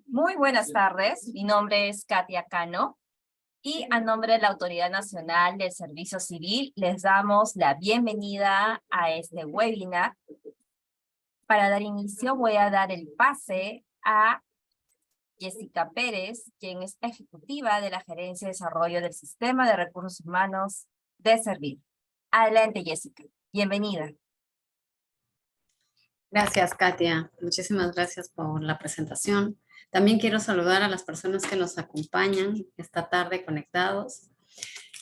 Muy buenas tardes, mi nombre es Katia Cano y a nombre de la Autoridad Nacional del Servicio Civil les damos la bienvenida a este webinar. Para dar inicio voy a dar el pase a Jessica Pérez, quien es ejecutiva de la Gerencia de Desarrollo del Sistema de Recursos Humanos de Servir. Adelante, Jessica. Bienvenida. Gracias, Katia. Muchísimas gracias por la presentación. También quiero saludar a las personas que nos acompañan esta tarde conectados.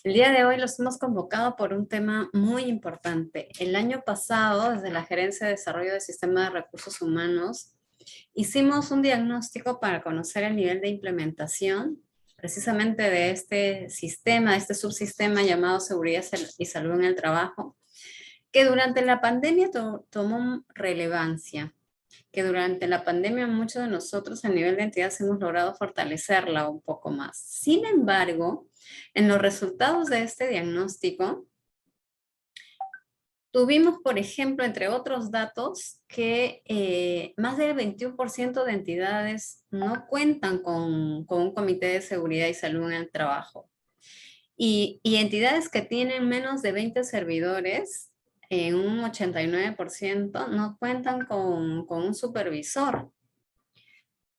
El día de hoy los hemos convocado por un tema muy importante. El año pasado, desde la Gerencia de Desarrollo del Sistema de Recursos Humanos, hicimos un diagnóstico para conocer el nivel de implementación precisamente de este sistema, de este subsistema llamado Seguridad y Salud en el Trabajo, que durante la pandemia tomó relevancia, que durante la pandemia muchos de nosotros a nivel de entidades hemos logrado fortalecerla un poco más. Sin embargo, en los resultados de este diagnóstico, tuvimos, por ejemplo, entre otros datos, que más del 21% de entidades no cuentan con un comité de seguridad y salud en el trabajo. Y entidades que tienen menos de 20 servidores, en un 89% no cuentan con un supervisor.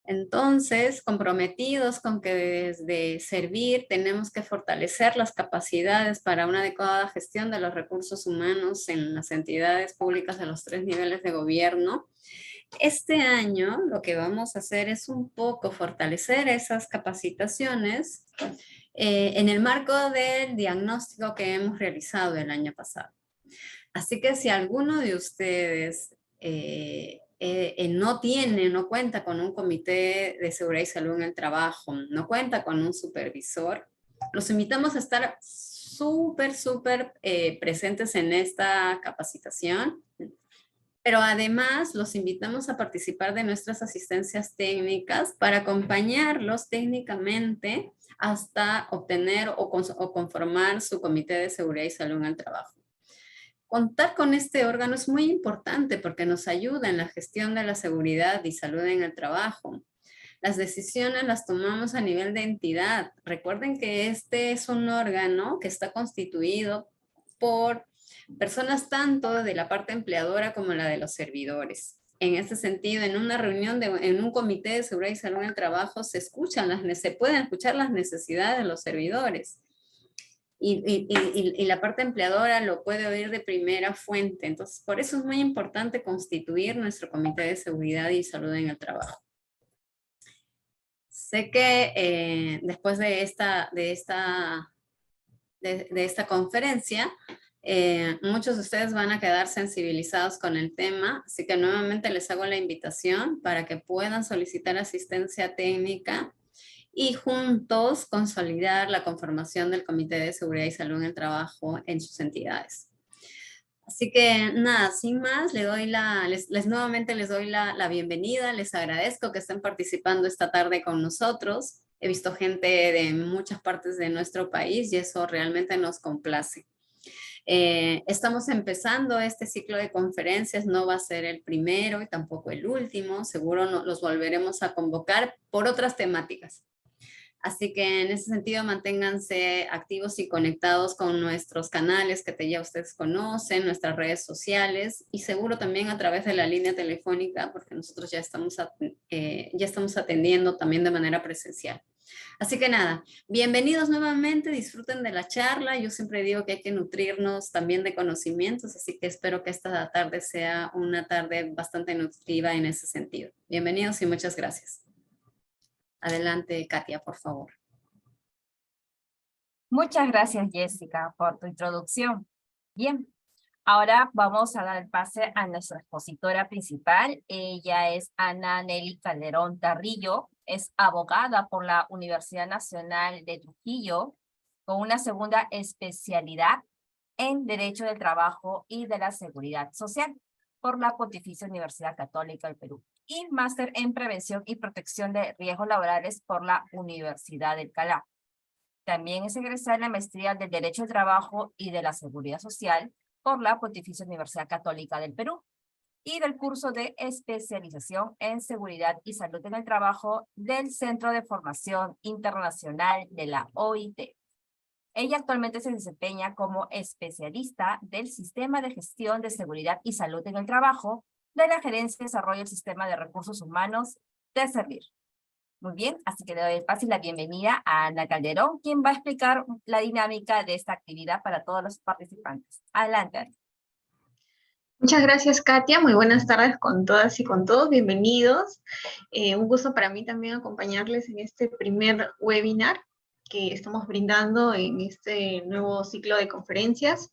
Entonces, comprometidos con que desde Servir tenemos que fortalecer las capacidades para una adecuada gestión de los recursos humanos en las entidades públicas de los 3 niveles de gobierno, este año lo que vamos a hacer es un poco fortalecer esas capacitaciones en el marco del diagnóstico que hemos realizado el año pasado. Así que si alguno de ustedes no cuenta con un comité de seguridad y salud en el trabajo, no cuenta con un supervisor, los invitamos a estar súper presentes en esta capacitación. Pero además los invitamos a participar de nuestras asistencias técnicas para acompañarlos técnicamente hasta obtener o conformar su comité de seguridad y salud en el trabajo. Contar con este órgano es muy importante porque nos ayuda en la gestión de la seguridad y salud en el trabajo. Las decisiones las tomamos a nivel de entidad. Recuerden que este es un órgano que está constituido por personas tanto de la parte empleadora como la de los servidores. En este sentido, en una reunión, en un comité de seguridad y salud en el trabajo, se pueden escuchar las necesidades de los servidores. Y la parte empleadora lo puede oír de primera fuente. Entonces, por eso es muy importante constituir nuestro comité de seguridad y salud en el trabajo. Sé que después de esta conferencia, muchos de ustedes van a quedar sensibilizados con el tema, así que nuevamente les hago la invitación para que puedan solicitar asistencia técnica y juntos consolidar la conformación del Comité de Seguridad y Salud en el Trabajo en sus entidades. Así que nada, sin más, nuevamente les doy la bienvenida, les agradezco que estén participando esta tarde con nosotros. He visto gente de muchas partes de nuestro país y eso realmente nos complace. Estamos empezando este ciclo de conferencias, no va a ser el primero y tampoco el último, seguro los volveremos a convocar por otras temáticas. Así que en ese sentido manténganse activos y conectados con nuestros canales que ya ustedes conocen, nuestras redes sociales y seguro también a través de la línea telefónica porque nosotros ya estamos atendiendo también de manera presencial. Así que nada, bienvenidos nuevamente, disfruten de la charla. Yo siempre digo que hay que nutrirnos también de conocimientos, así que espero que esta tarde sea una tarde bastante nutritiva en ese sentido. Bienvenidos y muchas gracias. Adelante, Katia, por favor. Muchas gracias, Jessica, por tu introducción. Bien, ahora vamos a dar el pase a nuestra expositora principal. Ella es Ana Nelly Calderón Tarrillo, es abogada por la Universidad Nacional de Trujillo, con una segunda especialidad en Derecho del Trabajo y de la Seguridad Social por la Pontificia Universidad Católica del Perú y máster en Prevención y Protección de Riesgos Laborales por la Universidad del Calá. También es egresada en la maestría de Derecho del Trabajo y de la Seguridad Social por la Pontificia Universidad Católica del Perú y del curso de especialización en seguridad y salud en el trabajo del Centro de Formación Internacional de la OIT. Ella actualmente se desempeña como especialista del Sistema de Gestión de Seguridad y Salud en el Trabajo de la Gerencia de Desarrollo del Sistema de Recursos Humanos de Servir. Muy bien, así que le doy el paso y la bienvenida a Ana Calderón, quien va a explicar la dinámica de esta actividad para todos los participantes. Adelante. Muchas gracias, Katia. Muy buenas tardes con todas y con todos. Bienvenidos. Un gusto para mí también acompañarles en este primer webinar que estamos brindando en este nuevo ciclo de conferencias.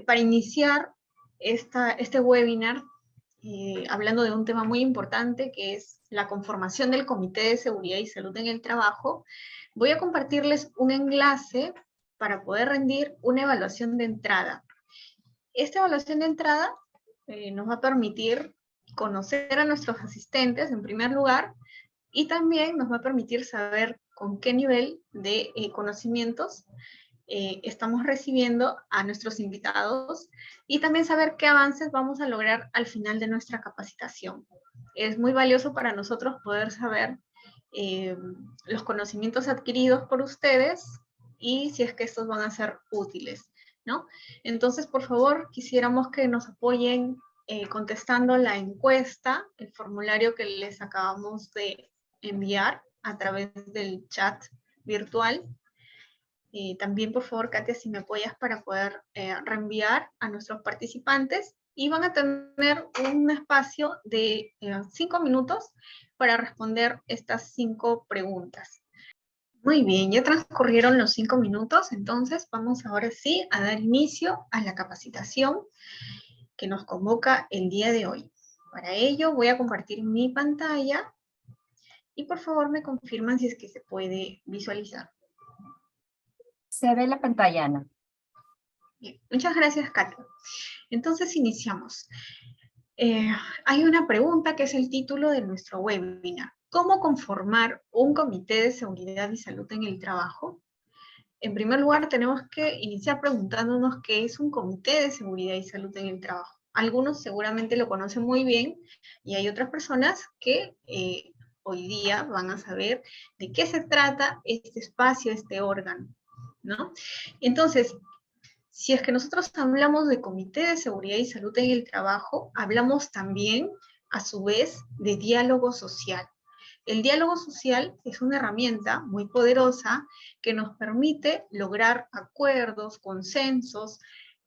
Para iniciar este webinar, hablando de un tema muy importante que es la conformación del Comité de Seguridad y Salud en el Trabajo, voy a compartirles un enlace para poder rendir una evaluación de entrada. Esta evaluación de entrada nos va a permitir conocer a nuestros asistentes en primer lugar y también nos va a permitir saber con qué nivel de conocimientos estamos recibiendo a nuestros invitados y también saber qué avances vamos a lograr al final de nuestra capacitación. Es muy valioso para nosotros poder saber los conocimientos adquiridos por ustedes y si es que estos van a ser útiles, ¿no? Entonces, por favor, quisiéramos que nos apoyen contestando la encuesta, el formulario que les acabamos de enviar a través del chat virtual. También, por favor, Katia, si me apoyas para poder reenviar a nuestros participantes. Y van a tener un espacio de 5 minutos para responder estas 5 preguntas. Muy bien, ya transcurrieron los 5 minutos, entonces vamos ahora sí a dar inicio a la capacitación que nos convoca el día de hoy. Para ello voy a compartir mi pantalla y por favor me confirman si es que se puede visualizar. Se ve la pantalla, Ana. Bien, muchas gracias, Katia. Entonces iniciamos. Hay una pregunta que es el título de nuestro webinar. ¿Cómo conformar un comité de seguridad y salud en el trabajo? En primer lugar, tenemos que iniciar preguntándonos qué es un comité de seguridad y salud en el trabajo. Algunos seguramente lo conocen muy bien y hay otras personas que hoy día van a saber de qué se trata este espacio, este órgano, ¿no? Entonces, si es que nosotros hablamos de comité de seguridad y salud en el trabajo, hablamos también, a su vez, de diálogo social. El diálogo social es una herramienta muy poderosa que nos permite lograr acuerdos, consensos,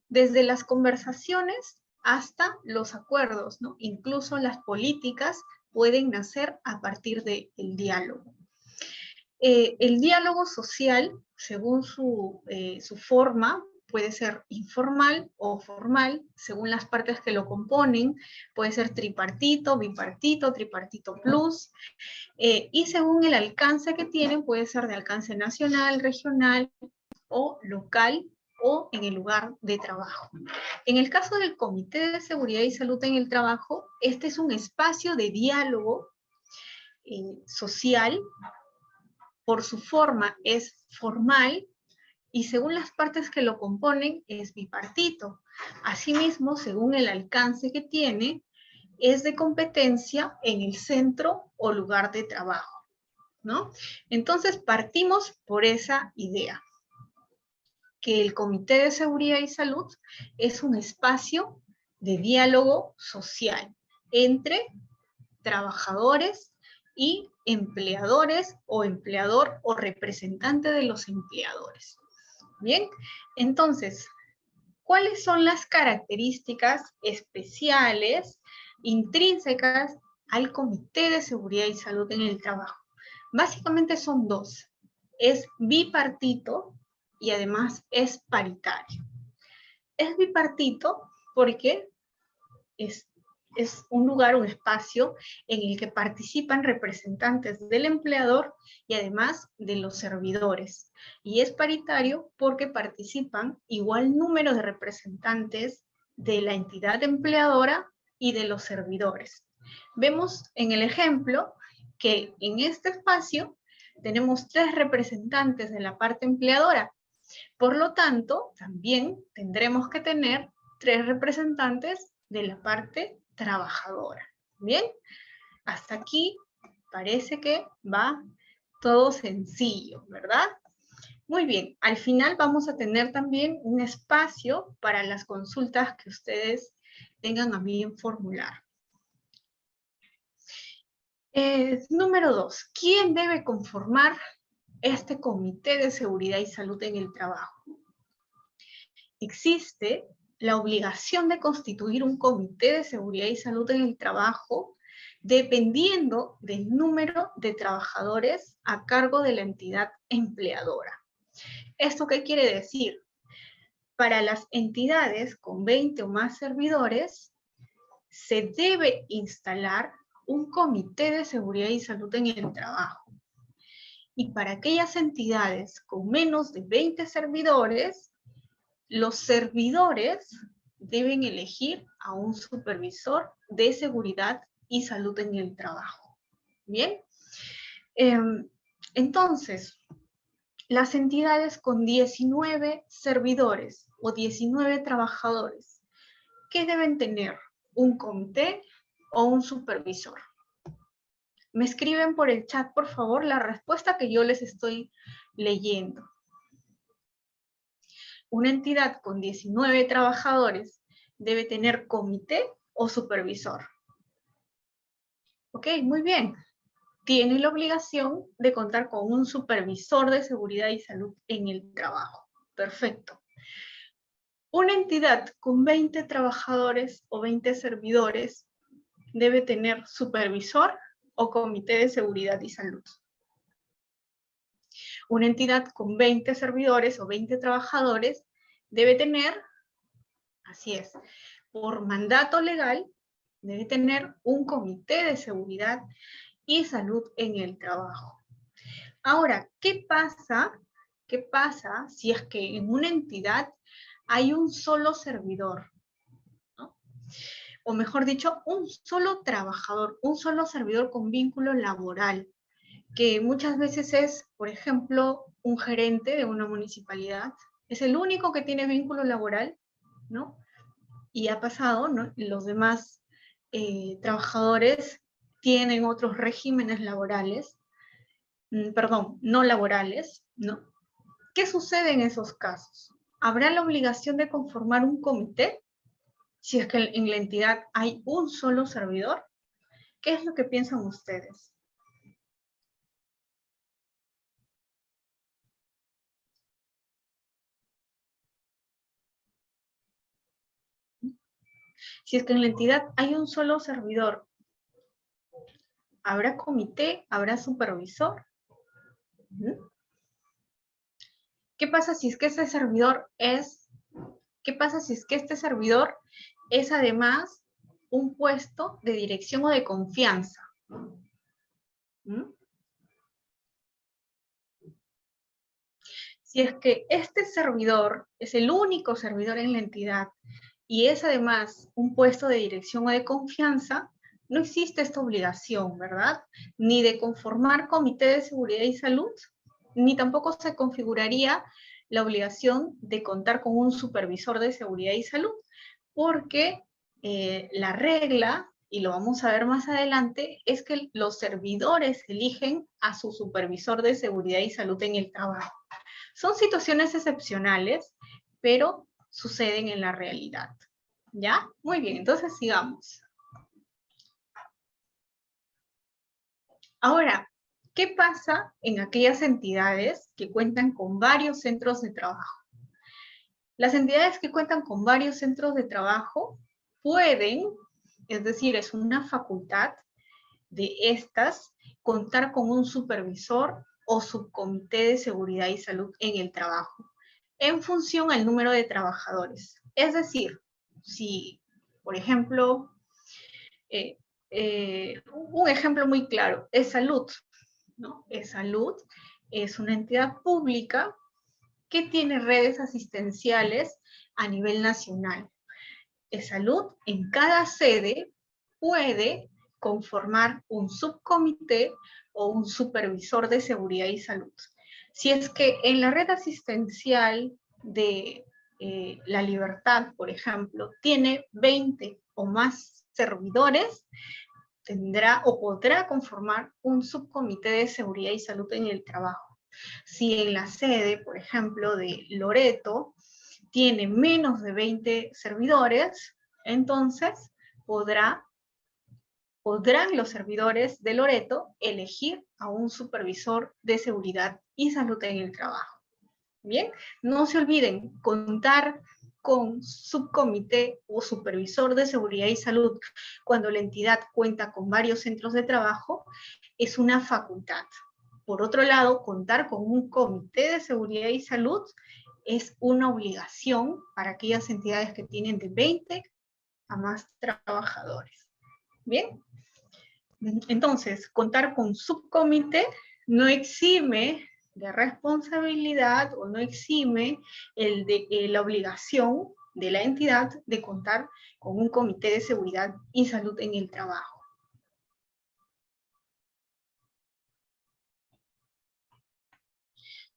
desde las conversaciones hasta los acuerdos, ¿no? Incluso las políticas pueden nacer a partir del diálogo. El diálogo social, según su forma, puede ser informal o formal, según las partes que lo componen, puede ser tripartito, bipartito, tripartito plus, y según el alcance que tienen, puede ser de alcance nacional, regional o local o en el lugar de trabajo. En el caso del Comité de Seguridad y Salud en el Trabajo, este es un espacio de diálogo social. Por su forma es formal y según las partes que lo componen es bipartito. Asimismo, según el alcance que tiene, es de competencia en el centro o lugar de trabajo, ¿no? Entonces partimos por esa idea, que el Comité de Seguridad y Salud es un espacio de diálogo social entre trabajadores y empleadores o empleador o representante de los empleadores. Bien, entonces, ¿cuáles son las características especiales, intrínsecas al Comité de Seguridad y Salud en el Trabajo? Básicamente son 2. Es bipartito y además es paritario. Es bipartito porque es un lugar, un espacio en el que participan representantes del empleador y además de los servidores. Y es paritario porque participan igual número de representantes de la entidad empleadora y de los servidores. Vemos en el ejemplo que en este espacio tenemos 3 representantes de la parte empleadora. Por lo tanto, también tendremos que tener 3 representantes de la parte trabajadora. ¿Bien? Hasta aquí parece que va todo sencillo, ¿verdad? Muy bien, al final vamos a tener también un espacio para las consultas que ustedes tengan a bien formular. Número 2, ¿quién debe conformar este Comité de Seguridad y Salud en el Trabajo? Existe la obligación de constituir un Comité de Seguridad y Salud en el Trabajo dependiendo del número de trabajadores a cargo de la entidad empleadora. ¿Esto qué quiere decir? Para las entidades con 20 o más servidores, se debe instalar un Comité de Seguridad y Salud en el Trabajo. Y para aquellas entidades con menos de 20 servidores, los servidores deben elegir a un supervisor de seguridad y salud en el trabajo. ¿Bien? Entonces, las entidades con 19 servidores o 19 trabajadores, ¿qué deben tener? ¿Un comité o un supervisor? Me escriben por el chat, por favor, la respuesta que yo les estoy leyendo. Una entidad con 19 trabajadores debe tener comité o supervisor. Ok, muy bien. Tiene la obligación de contar con un supervisor de seguridad y salud en el trabajo. Perfecto. Una entidad con 20 trabajadores o 20 servidores debe tener supervisor o comité de seguridad y salud. Una entidad con 20 servidores o 20 trabajadores debe tener, así es, por mandato legal, debe tener un comité de seguridad y salud en el trabajo. Ahora, ¿qué pasa si es que en una entidad hay un solo servidor? ¿No? O mejor dicho, un solo trabajador, un solo servidor con vínculo laboral, que muchas veces es, por ejemplo, un gerente de una municipalidad, es el único que tiene vínculo laboral, ¿no? Y ha pasado, ¿no? Los demás trabajadores tienen otros regímenes laborales, perdón, no laborales, ¿no? ¿Qué sucede en esos casos? ¿Habrá la obligación de conformar un comité si es que en la entidad hay un solo servidor? ¿Qué es lo que piensan ustedes? Si es que en la entidad hay un solo servidor, ¿habrá comité? ¿Habrá supervisor? ¿Qué pasa si es que este servidor es, además un puesto de dirección o de confianza? Si es que este servidor es el único servidor en la entidad y es además un puesto de dirección o de confianza, no existe esta obligación, ¿verdad? Ni de conformar comité de seguridad y salud, ni tampoco se configuraría la obligación de contar con un supervisor de seguridad y salud, porque la regla, y lo vamos a ver más adelante, es que los servidores eligen a su supervisor de seguridad y salud en el trabajo. Son situaciones excepcionales, pero suceden en la realidad. ¿Ya? Muy bien, entonces sigamos. Ahora, ¿qué pasa en aquellas entidades que cuentan con varios centros de trabajo? Las entidades que cuentan con varios centros de trabajo pueden, es decir, es una facultad de estas, contar con un supervisor o subcomité de seguridad y salud en el trabajo, en función al número de trabajadores. Es decir, si, por ejemplo, un ejemplo muy claro, ESalud, ¿no? ESalud es una entidad pública que tiene redes asistenciales a nivel nacional. ESalud en cada sede puede conformar un subcomité o un supervisor de seguridad y salud. Si es que en la red asistencial de La Libertad, por ejemplo, tiene 20 o más servidores, tendrá o podrá conformar un subcomité de seguridad y salud en el trabajo. Si en la sede, por ejemplo, de Loreto, tiene menos de 20 servidores, entonces podrán los servidores de Loreto elegir a un supervisor de seguridad y salud en el trabajo. Bien, no se olviden, contar con subcomité o supervisor de seguridad y salud cuando la entidad cuenta con varios centros de trabajo es una facultad. Por otro lado, contar con un comité de seguridad y salud es una obligación para aquellas entidades que tienen de 20 a más trabajadores. Bien, entonces, contar con subcomité no exime de responsabilidad o no exime la obligación de la entidad de contar con un comité de seguridad y salud en el trabajo.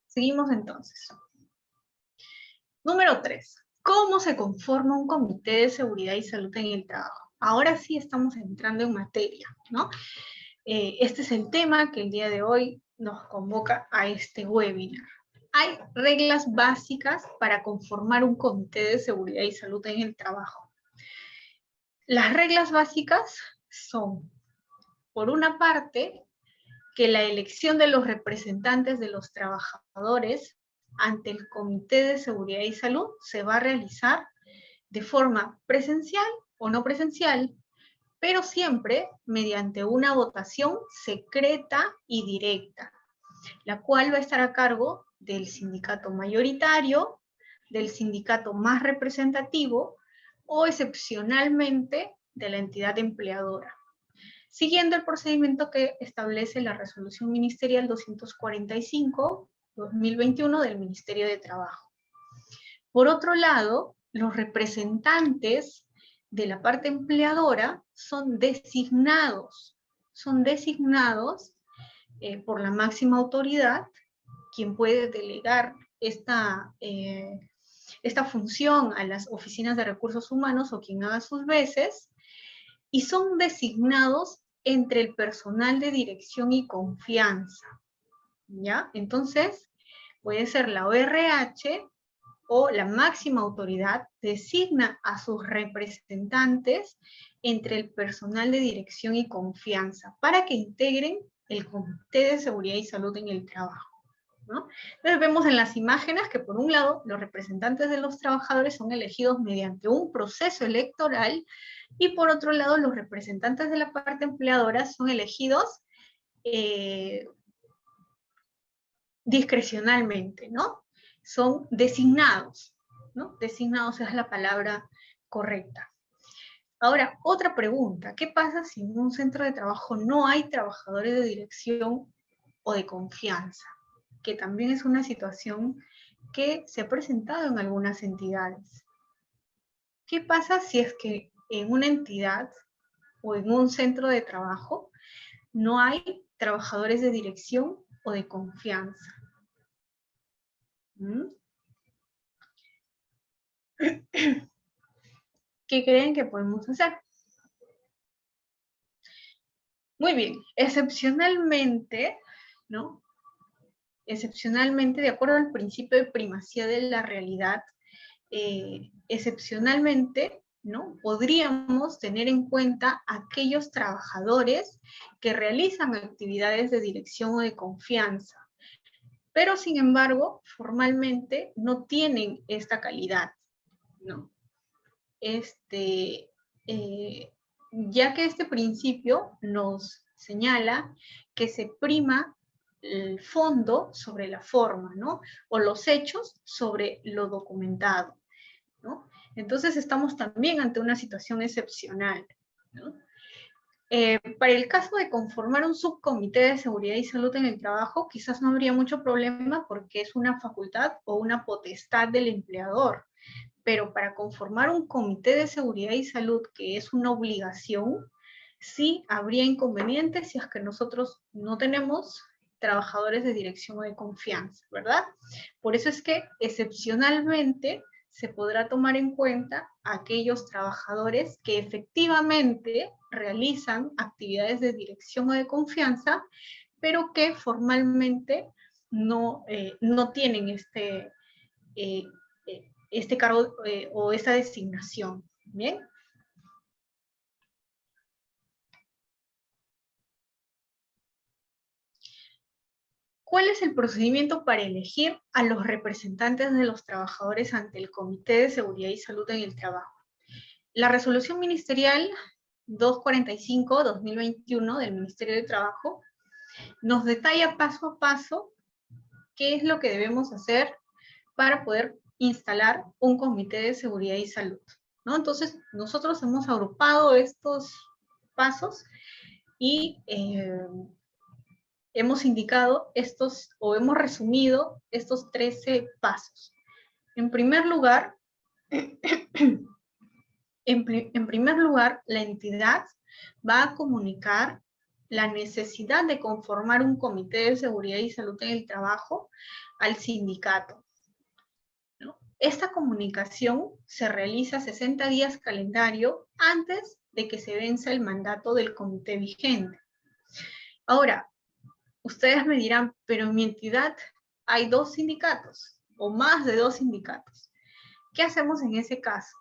Seguimos entonces. Número 3. ¿Cómo se conforma un comité de seguridad y salud en el trabajo? Ahora sí estamos entrando en materia, ¿no? Este es el tema que el día de hoy nos convoca a este webinar. Hay reglas básicas para conformar un comité de seguridad y salud en el trabajo. Las reglas básicas son, por una parte, que la elección de los representantes de los trabajadores ante el Comité de Seguridad y Salud se va a realizar de forma presencial o no presencial, pero siempre mediante una votación secreta y directa, la cual va a estar a cargo del sindicato mayoritario, del sindicato más representativo o excepcionalmente de la entidad empleadora, siguiendo el procedimiento que establece la Resolución Ministerial 245/2021 del Ministerio de Trabajo. Por otro lado, los representantes de la parte empleadora son designados por la máxima autoridad, quien puede delegar esta función a las oficinas de recursos humanos o quien haga sus veces, y son designados entre el personal de dirección y confianza, ¿ya? Entonces, puede ser la ORH o la máxima autoridad designa a sus representantes entre el personal de dirección y confianza para que integren el Comité de Seguridad y Salud en el trabajo, ¿no? Entonces vemos en las imágenes que por un lado los representantes de los trabajadores son elegidos mediante un proceso electoral y por otro lado los representantes de la parte empleadora son elegidos discrecionalmente, ¿no? Son designados, ¿no? Designados es la palabra correcta. Ahora, otra pregunta, ¿qué pasa si en un centro de trabajo no hay trabajadores de dirección o de confianza? Que también es una situación que se ha presentado en algunas entidades. ¿Qué pasa si es que en una entidad o en un centro de trabajo no hay trabajadores de dirección o de confianza? ¿Qué creen que podemos hacer? Muy bien, excepcionalmente, ¿no? Excepcionalmente, de acuerdo al principio de primacía de la realidad, excepcionalmente, ¿no? Podríamos tener en cuenta aquellos trabajadores que realizan actividades de dirección o de confianza, pero sin embargo, formalmente no tienen esta calidad, ¿no? Ya que este principio nos señala que se prima el fondo sobre la forma, ¿no? O los hechos sobre lo documentado, ¿no? Entonces estamos también ante una situación excepcional, ¿no? Para el caso de conformar un subcomité de seguridad y salud en el trabajo, quizás no habría mucho problema porque es una facultad o una potestad del empleador, pero para conformar un comité de seguridad y salud, que es una obligación, sí habría inconvenientes si es que nosotros no tenemos trabajadores de dirección o de confianza, ¿verdad? Por eso es que excepcionalmente se podrá tomar en cuenta a aquellos trabajadores que efectivamente realizan actividades de dirección o de confianza, pero que formalmente no tienen este cargo o esta designación. ¿Bien? ¿Cuál es el procedimiento para elegir a los representantes de los trabajadores ante el Comité de Seguridad y Salud en el Trabajo? La resolución ministerial 245-2021 del Ministerio de Trabajo nos detalla paso a paso qué es lo que debemos hacer para poder instalar un Comité de Seguridad y Salud, ¿no? Entonces, nosotros hemos agrupado estos pasos y hemos indicado estos, o hemos resumido estos 13 pasos. En primer lugar, la entidad va a comunicar la necesidad de conformar un comité de seguridad y salud en el trabajo al sindicato, ¿no? Esta comunicación se realiza 60 días calendario antes de que se venza el mandato del comité vigente. Ahora, ustedes me dirán, pero en mi entidad hay 2 sindicatos o más de 2 sindicatos. ¿Qué hacemos en ese caso?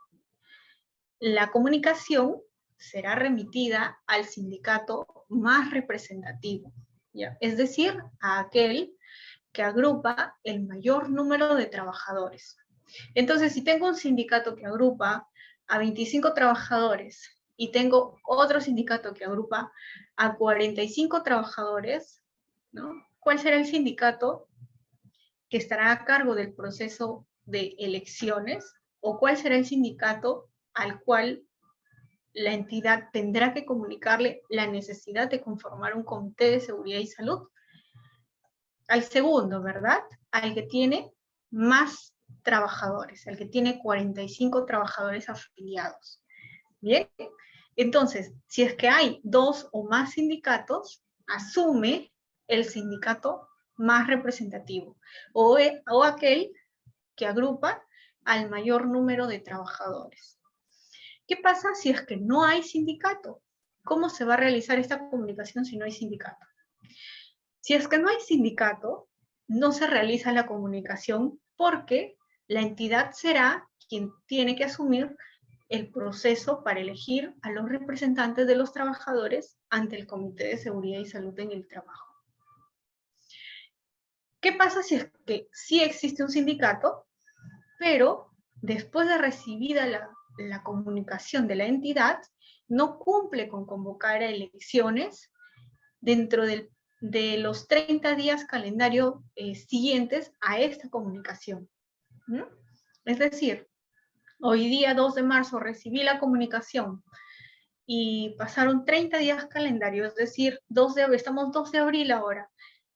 La comunicación será remitida al sindicato más representativo, ¿ya? Es decir, a aquel que agrupa el mayor número de trabajadores. Entonces, si tengo un sindicato que agrupa a 25 trabajadores y tengo otro sindicato que agrupa a 45 trabajadores, ¿no? ¿Cuál será el sindicato que estará a cargo del proceso de elecciones? ¿O cuál será el sindicato al cual la entidad tendrá que comunicarle la necesidad de conformar un comité de seguridad y salud? Al segundo, ¿verdad? Al que tiene más trabajadores, al que tiene 45 trabajadores afiliados. ¿Bien? Entonces, si es que hay 2 o más sindicatos, asume el sindicato más representativo o aquel que agrupa al mayor número de trabajadores. ¿Qué pasa si es que no hay sindicato? ¿Cómo se va a realizar esta comunicación si no hay sindicato? Si es que no hay sindicato, no se realiza la comunicación porque la entidad será quien tiene que asumir el proceso para elegir a los representantes de los trabajadores ante el Comité de Seguridad y Salud en el Trabajo. ¿Qué pasa si es que sí existe un sindicato, pero después de recibida la comunicación de la entidad, no cumple con convocar a elecciones dentro de los 30 días calendario siguientes a esta comunicación? ¿No? Es decir, hoy día 2 de marzo recibí la comunicación y pasaron 30 días calendario, es decir, estamos 2 de abril ahora,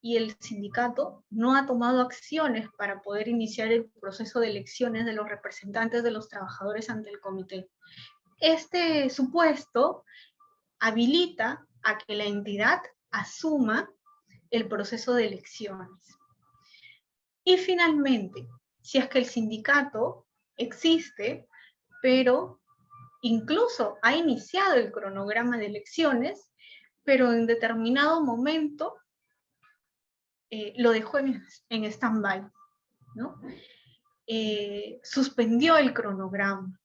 y el sindicato no ha tomado acciones para poder iniciar el proceso de elecciones de los representantes de los trabajadores ante el comité. Este supuesto habilita a que la entidad asuma el proceso de elecciones. Y finalmente, si es que el sindicato existe, pero incluso ha iniciado el cronograma de elecciones, pero en determinado momento lo dejó en stand-by, ¿no? Suspendió el cronograma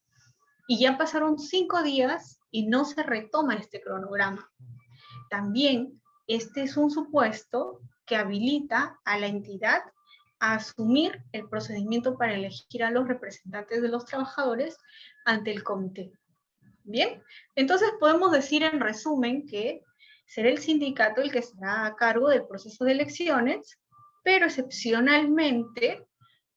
y ya pasaron 5 días y no se retoma este cronograma. También este es un supuesto que habilita a la entidad a asumir el procedimiento para elegir a los representantes de los trabajadores ante el comité. Bien, entonces podemos decir en resumen que será el sindicato el que estará a cargo del proceso de elecciones, pero excepcionalmente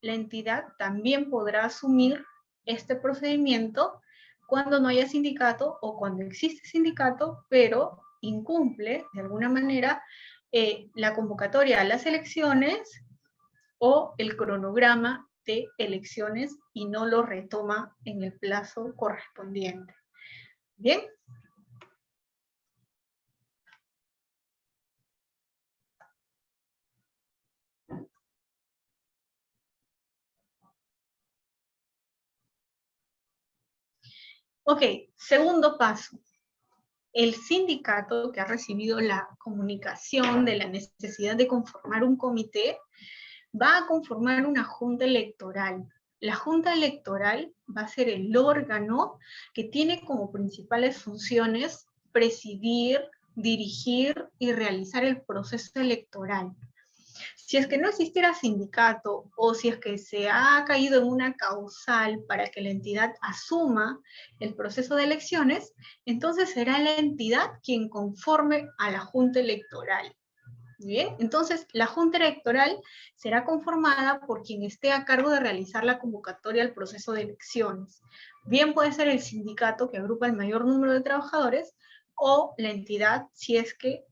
la entidad también podrá asumir este procedimiento cuando no haya sindicato o cuando existe sindicato, pero incumple de alguna manera la convocatoria a las elecciones o el cronograma de elecciones y no lo retoma en el plazo correspondiente. Bien. Ok, segundo paso. El sindicato que ha recibido la comunicación de la necesidad de conformar un comité va a conformar una junta electoral. La junta electoral va a ser el órgano que tiene como principales funciones presidir, dirigir y realizar el proceso electoral. Si es que no existiera sindicato o si es que se ha caído en una causal para que la entidad asuma el proceso de elecciones, entonces será la entidad quien conforme a la junta electoral. Bien, entonces la junta electoral será conformada por quien esté a cargo de realizar la convocatoria al proceso de elecciones. Bien puede ser el sindicato que agrupa el mayor número de trabajadores o la entidad si es que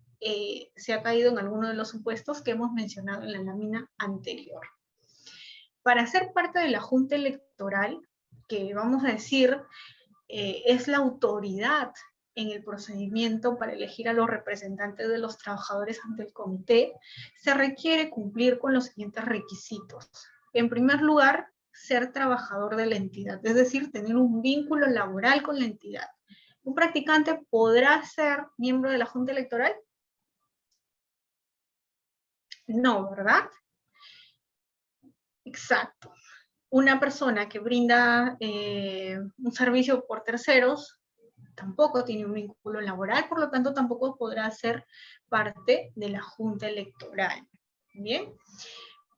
se ha caído en alguno de los supuestos que hemos mencionado en la lámina anterior. Para ser parte de la junta electoral, que vamos a decir es la autoridad en el procedimiento para elegir a los representantes de los trabajadores ante el comité, se requiere cumplir con los siguientes requisitos. En primer lugar, ser trabajador de la entidad, es decir, tener un vínculo laboral con la entidad. ¿Un practicante podrá ser miembro de la Junta Electoral? No, ¿verdad? Exacto. Una persona que brinda un servicio por terceros tampoco tiene un vínculo laboral, por lo tanto tampoco podrá ser parte de la Junta Electoral. Bien.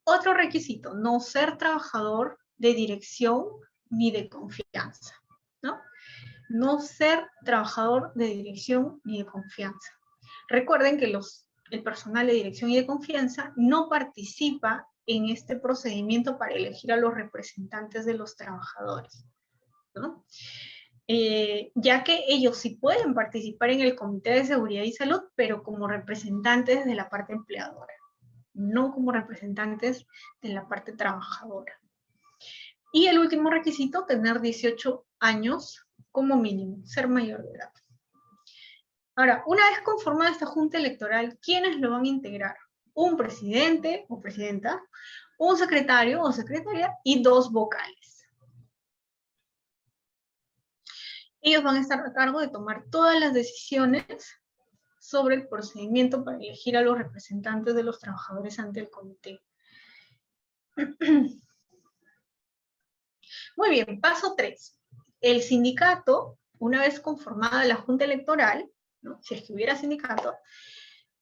Otro requisito, no ser trabajador de dirección ni de confianza, ¿no? No ser trabajador de dirección ni de confianza. Recuerden que el personal de dirección y de confianza no participa en este procedimiento para elegir a los representantes de los trabajadores, ¿no? Ya que ellos sí pueden participar en el Comité de Seguridad y Salud, pero como representantes de la parte empleadora, no como representantes de la parte trabajadora. Y el último requisito, tener 18 años como mínimo, ser mayor de edad. Ahora, una vez conformada esta junta electoral, ¿quiénes lo van a integrar? Un presidente o presidenta, un secretario o secretaria y 2 vocales. Ellos van a estar a cargo de tomar todas las decisiones sobre el procedimiento para elegir a los representantes de los trabajadores ante el comité. Muy bien, paso 3. El sindicato, una vez conformada la junta electoral, ¿no? Si es que hubiera sindicato,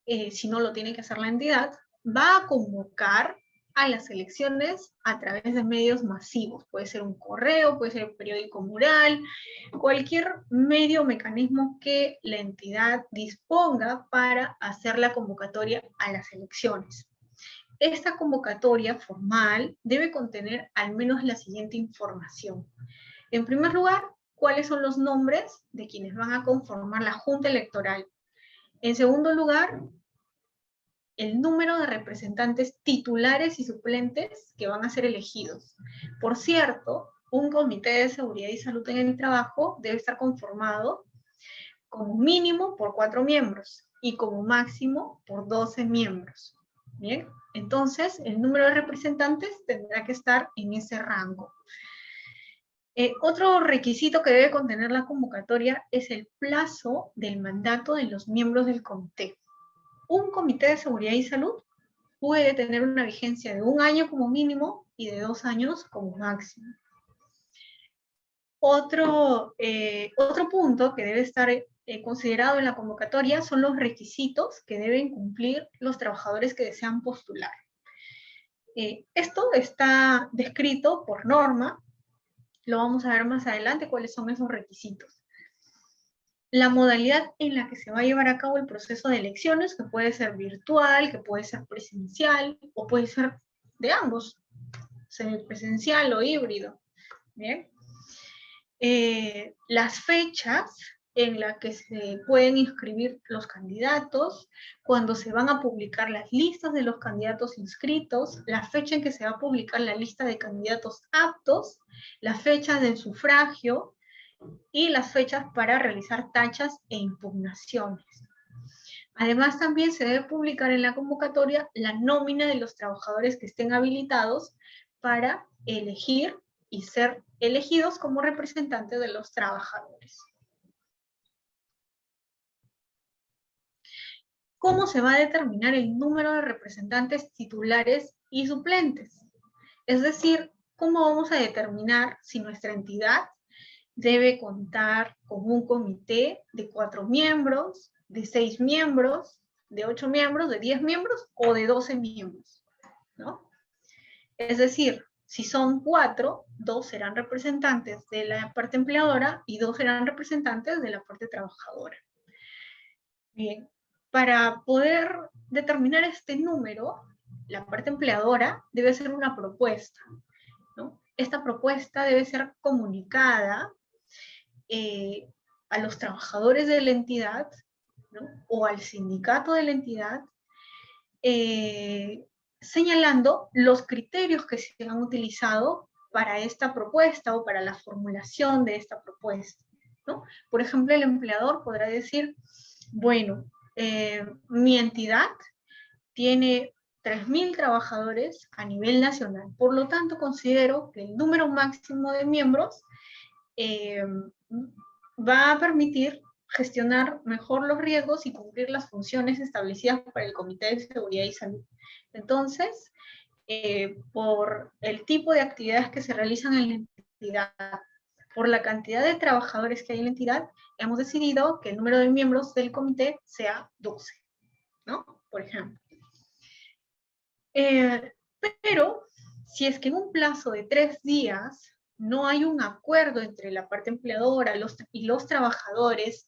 si no lo tiene que hacer la entidad, va a convocar a las elecciones a través de medios masivos. Puede ser un correo, puede ser un periódico mural, cualquier medio o mecanismo que la entidad disponga para hacer la convocatoria a las elecciones. Esta convocatoria formal debe contener al menos la siguiente información. En primer lugar, cuáles son los nombres de quienes van a conformar la junta electoral. En segundo lugar, el número de representantes titulares y suplentes que van a ser elegidos. Por cierto, un comité de seguridad y salud en el trabajo debe estar conformado como mínimo por 4 miembros y como máximo por 12 miembros. Bien, entonces el número de representantes tendrá que estar en ese rango. Otro requisito que debe contener la convocatoria es el plazo del mandato de los miembros del comité. Un comité de seguridad y salud puede tener una vigencia de 1 año como mínimo y de 2 años como máximo. Otro punto que debe estar considerado en la convocatoria son los requisitos que deben cumplir los trabajadores que desean postular. Esto está descrito por norma, lo vamos a ver más adelante cuáles son esos requisitos. La modalidad en la que se va a llevar a cabo el proceso de elecciones, que puede ser virtual, que puede ser presencial, o puede ser de ambos, presencial o híbrido. ¿Bien? Las fechas en las que se pueden inscribir los candidatos, cuando se van a publicar las listas de los candidatos inscritos, la fecha en que se va a publicar la lista de candidatos aptos, la fecha del sufragio y las fechas para realizar tachas e impugnaciones. Además, también se debe publicar en la convocatoria la nómina de los trabajadores que estén habilitados para elegir y ser elegidos como representantes de los trabajadores. ¿Cómo se va a determinar el número de representantes titulares y suplentes? Es decir, ¿cómo vamos a determinar si nuestra entidad debe contar con un comité de 4 miembros, de 6 miembros, de 8 miembros, de 10 miembros o de 12 miembros? ¿No? Es decir, si son 4, 2 serán representantes de la parte empleadora y 2 serán representantes de la parte trabajadora. Bien, para poder determinar este número, la parte empleadora debe hacer una propuesta, ¿no? Esta propuesta debe ser comunicada a los trabajadores de la entidad, ¿no? O al sindicato de la entidad, señalando los criterios que se han utilizado para esta propuesta o para la formulación de esta propuesta, ¿no? Por ejemplo, el empleador podrá decir, bueno, mi entidad tiene 3.000 trabajadores a nivel nacional, por lo tanto considero que el número máximo de miembros va a permitir gestionar mejor los riesgos y cumplir las funciones establecidas para el Comité de Seguridad y Salud. Entonces, por el tipo de actividades que se realizan en la entidad, por la cantidad de trabajadores que hay en la entidad, hemos decidido que el número de miembros del comité sea 12, ¿no? Por ejemplo. Pero, si es que en un plazo de 3 días no hay un acuerdo entre la parte empleadora y los trabajadores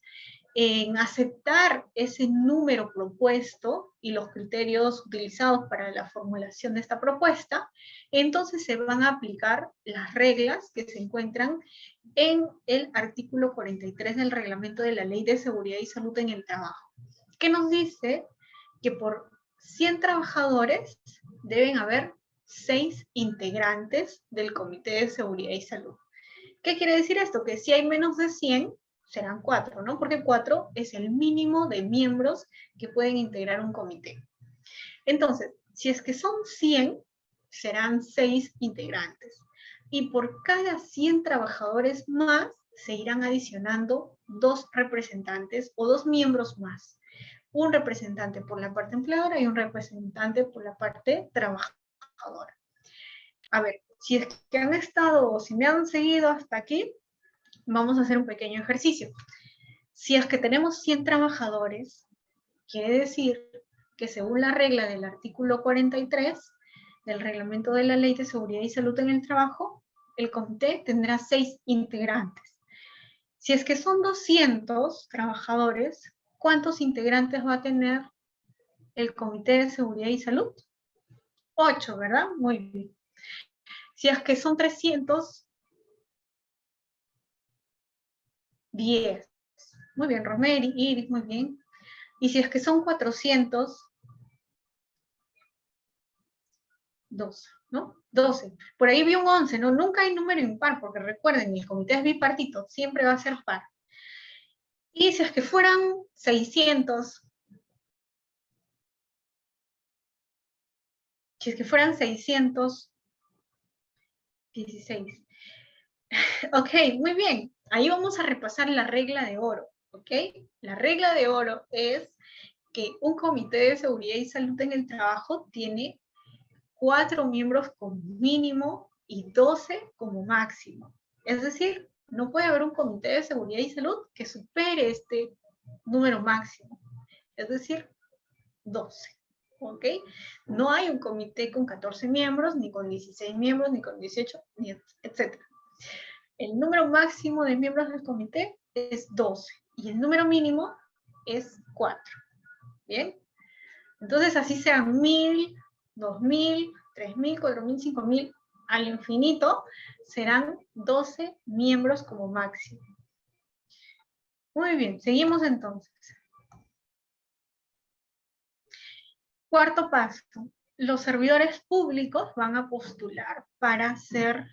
en aceptar ese número propuesto y los criterios utilizados para la formulación de esta propuesta, entonces se van a aplicar las reglas que se encuentran en el artículo 43 del reglamento de la Ley de Seguridad y Salud en el Trabajo, que nos dice que por 100 trabajadores deben haber 6 integrantes del Comité de Seguridad y Salud. ¿Qué quiere decir esto? Que si hay menos de 100, serán 4, ¿no? Porque 4 es el mínimo de miembros que pueden integrar un comité. Entonces, si es que son 100, serán 6 integrantes. Y por cada 100 trabajadores más, se irán adicionando 2 representantes o 2 miembros más. Un representante por la parte empleadora y un representante por la parte trabajadora. A ver, si es que han estado o si me han seguido hasta aquí, vamos a hacer un pequeño ejercicio. Si es que tenemos 100 trabajadores, quiere decir que según la regla del artículo 43 del reglamento de la Ley de Seguridad y Salud en el Trabajo, el comité tendrá 6 integrantes. Si es que son 200 trabajadores, ¿cuántos integrantes va a tener el Comité de Seguridad y Salud? 8, ¿verdad? Muy bien. Si es que son 300, 10. Muy bien, Romeri, Iris, muy bien. Y si es que son 400, 12, ¿no? 12. Por ahí vi un 11, ¿no? Nunca hay número impar, porque recuerden, el comité es bipartito, siempre va a ser par. Y si es que fueran 600, si es que fueran 616. Ok, muy bien. Ahí vamos a repasar la regla de oro, ¿ok? La regla de oro es que un comité de seguridad y salud en el trabajo tiene 4 miembros como mínimo y 12 como máximo. Es decir, no puede haber un comité de seguridad y salud que supere este número máximo. Es decir, 12. ¿Ok? No hay un comité con 14 miembros, ni con 16 miembros, ni con 18, ni etc. El número máximo de miembros del comité es 12 y el número mínimo es 4. ¿Bien? Entonces así sean 1000, 2000, 3000, 4000, 5000, al infinito, serán 12 miembros como máximo. Muy bien, seguimos entonces. Cuarto paso, los servidores públicos van a postular para ser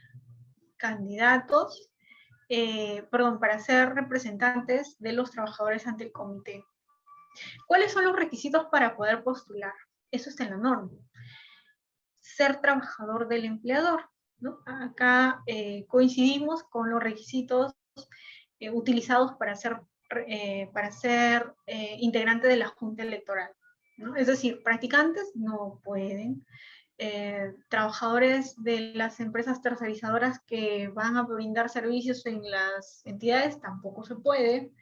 candidatos, para ser representantes de los trabajadores ante el comité. ¿Cuáles son los requisitos para poder postular? Eso está en la norma. Ser trabajador del empleador, ¿no? Acá coincidimos con los requisitos utilizados para ser integrante de la Junta Electoral, ¿no? Es decir, practicantes no pueden, trabajadores de las empresas tercerizadoras que van a brindar servicios en las entidades tampoco se puede,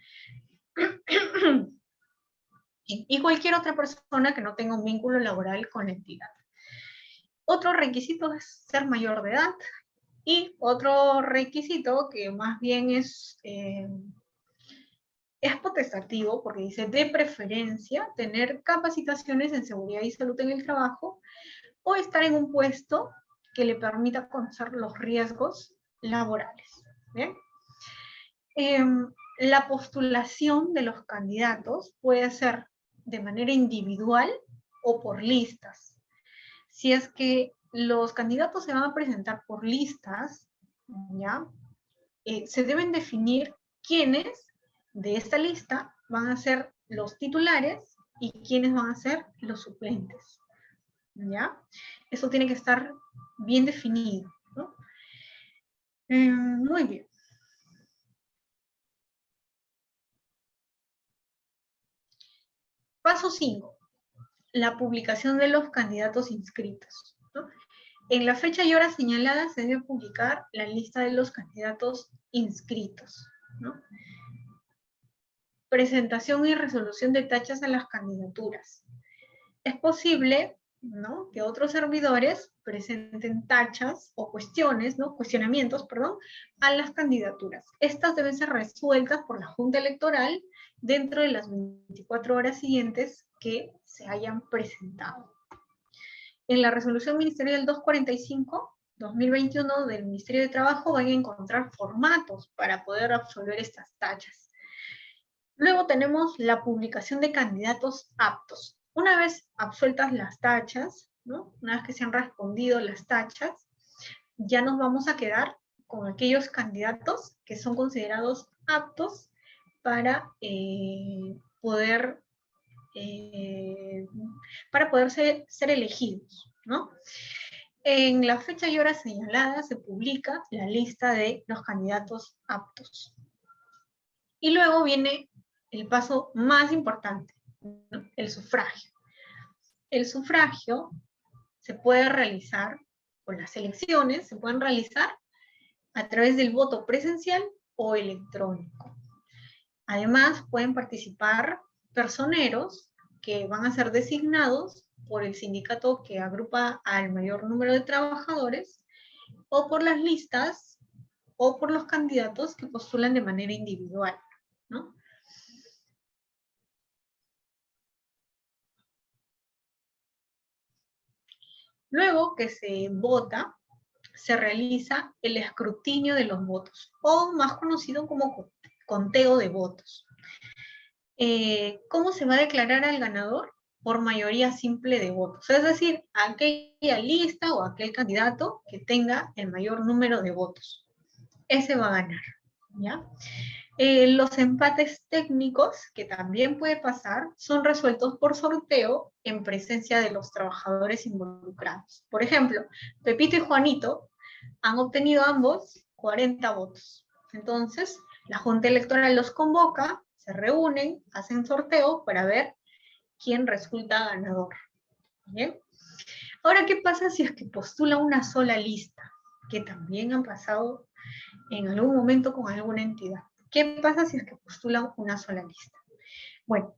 y cualquier otra persona que no tenga un vínculo laboral con la entidad. Otro requisito es ser mayor de edad, y otro requisito que más bien es potestativo, porque dice de preferencia tener capacitaciones en seguridad y salud en el trabajo, o estar en un puesto que le permita conocer los riesgos laborales. ¿Bien? La postulación de los candidatos puede ser de manera individual o por listas. Si es que los candidatos se van a presentar por listas, ¿ya? Se deben definir quiénes de esta lista van a ser los titulares y quiénes van a ser los suplentes, ¿ya? Eso tiene que estar bien definido, ¿no? Muy bien. Paso 5. La publicación de los candidatos inscritos, ¿no? En la fecha y hora señalada se debe publicar la lista de los candidatos inscritos, ¿no? Presentación y resolución de tachas a las candidaturas. Es posible, ¿no?, que otros servidores presenten tachas o cuestiones, ¿no?, cuestionamientos, perdón, a las candidaturas. Estas deben ser resueltas por la Junta Electoral dentro de las 24 horas siguientes que se hayan presentado. En la resolución ministerial 245/2021 del Ministerio de Trabajo van a encontrar formatos para poder absolver estas tachas. Luego tenemos la publicación de candidatos aptos. Una vez absueltas las tachas, ¿no?, una vez que se han respondido las tachas, ya nos vamos a quedar con aquellos candidatos que son considerados aptos para poder ser elegidos, ¿no? En la fecha y hora señalada se publica la lista de los candidatos aptos. Y luego viene el paso más importante, ¿no?, el sufragio. El sufragio se puede realizar, o las elecciones se pueden realizar a través del voto presencial o electrónico. Además, pueden participar personeros que van a ser designados por el sindicato que agrupa al mayor número de trabajadores, o por las listas, o por los candidatos que postulan de manera individual, ¿no? Luego que se vota, se realiza el escrutinio de los votos, o más conocido como conteo de votos. ¿Cómo se va a declarar al ganador? Por mayoría simple de votos. Es decir, aquella lista o aquel candidato que tenga el mayor número de votos. Ese va a ganar, ¿ya? Los empates técnicos, que también puede pasar, son resueltos por sorteo en presencia de los trabajadores involucrados. Por ejemplo, Pepito y Juanito han obtenido ambos 40 votos. Entonces, la Junta Electoral los convoca, se reúnen, hacen sorteo para ver quién resulta ganador. ¿Bien? Ahora, ¿qué pasa si es que postula una sola lista? Que también han pasado en algún momento con alguna entidad. ¿Qué pasa si es que postulan una sola lista? Bueno,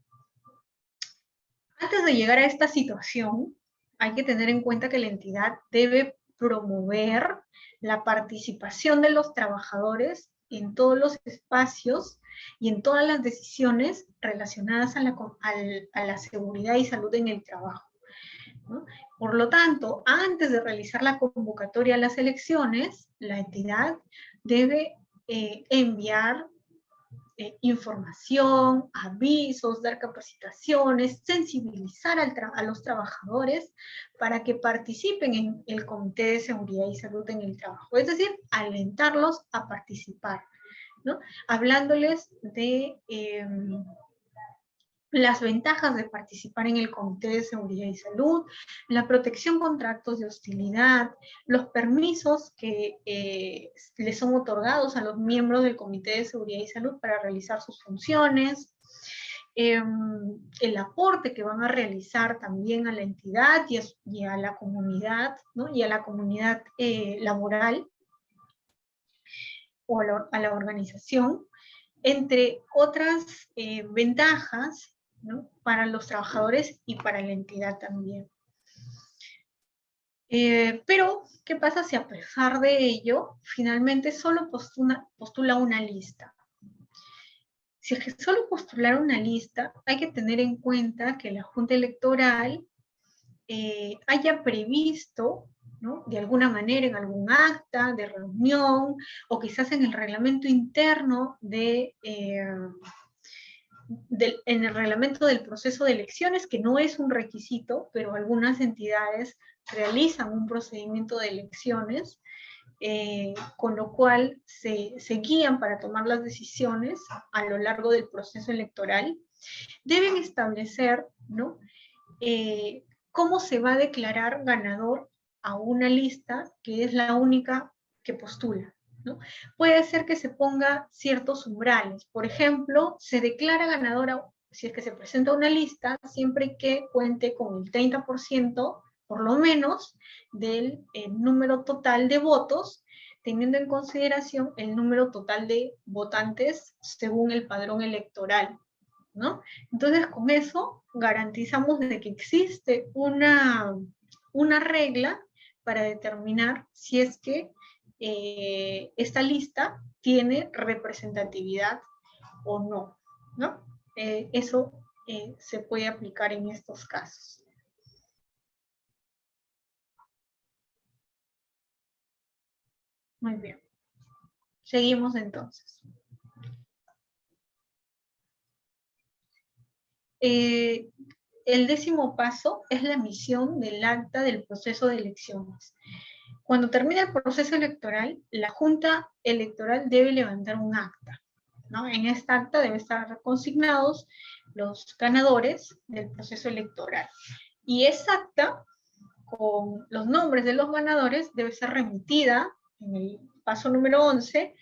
antes de llegar a esta situación, hay que tener en cuenta que la entidad debe promover la participación de los trabajadores en todos los espacios y en todas las decisiones relacionadas a la seguridad y salud en el trabajo, ¿no? Por lo tanto, antes de realizar la convocatoria a las elecciones, la entidad debe enviar información, avisos, dar capacitaciones, sensibilizar a los trabajadores para que participen en el Comité de Seguridad y Salud en el Trabajo. Es decir, alentarlos a participar, ¿no? Hablándoles de las ventajas de participar en el Comité de Seguridad y Salud, la protección contra actos de hostilidad, los permisos que les son otorgados a los miembros del Comité de Seguridad y Salud para realizar sus funciones, el aporte que van a realizar también a la entidad y a la comunidad, ¿no? Y a la comunidad laboral o a la organización, entre otras ventajas, ¿no? Para los trabajadores y para la entidad también. Pero, ¿qué pasa si a pesar de ello, finalmente solo postula una lista? Si es que solo postular una lista, hay que tener en cuenta que la Junta Electoral haya previsto, ¿no? De alguna manera en algún acta de reunión o quizás en el reglamento interno en el reglamento del proceso de elecciones, que no es un requisito, pero algunas entidades realizan un procedimiento de elecciones, con lo cual se guían para tomar las decisiones a lo largo del proceso electoral. Deben establecer, ¿no? Cómo se va a declarar ganador a una lista que es la única que postula, ¿no? Puede ser que se ponga ciertos umbrales. Por ejemplo, se declara ganadora, si es que se presenta una lista, siempre que cuente con el 30%, por lo menos, del número total de votos, teniendo en consideración el número total de votantes según el padrón electoral, ¿no? Entonces, con eso garantizamos de que existe una regla para determinar si es que esta lista tiene representatividad o no, ¿no? Eso se puede aplicar en estos casos. Muy bien. Seguimos entonces. El 10º paso es la emisión del acta del proceso de elecciones. Cuando termina el proceso electoral, la Junta Electoral debe levantar un acta, ¿no? En esta acta deben estar consignados los ganadores del proceso electoral. Y esa acta, con los nombres de los ganadores, debe ser remitida en el paso número 11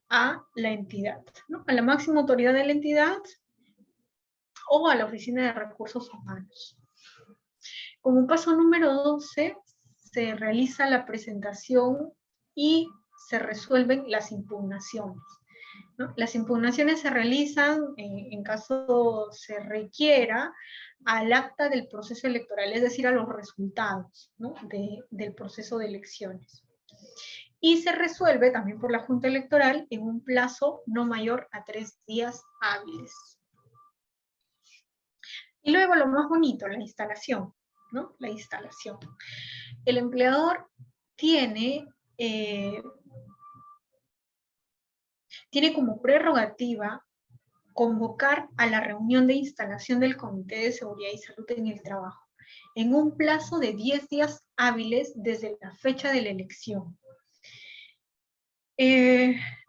a la entidad, ¿no? A la máxima autoridad de la entidad o a la Oficina de Recursos Humanos. Como paso número 12, se realiza la presentación y se resuelven las impugnaciones, ¿no? Las impugnaciones se realizan, en caso se requiera, al acta del proceso electoral, es decir, a los resultados, ¿no? del proceso de elecciones. Y se resuelve también por la Junta Electoral en un plazo no mayor a 3 días hábiles. Y luego lo más bonito, la instalación, ¿no? La instalación. El empleador tiene como prerrogativa convocar a la reunión de instalación del Comité de Seguridad y Salud en el Trabajo, en un plazo de 10 días hábiles desde la fecha de la elección.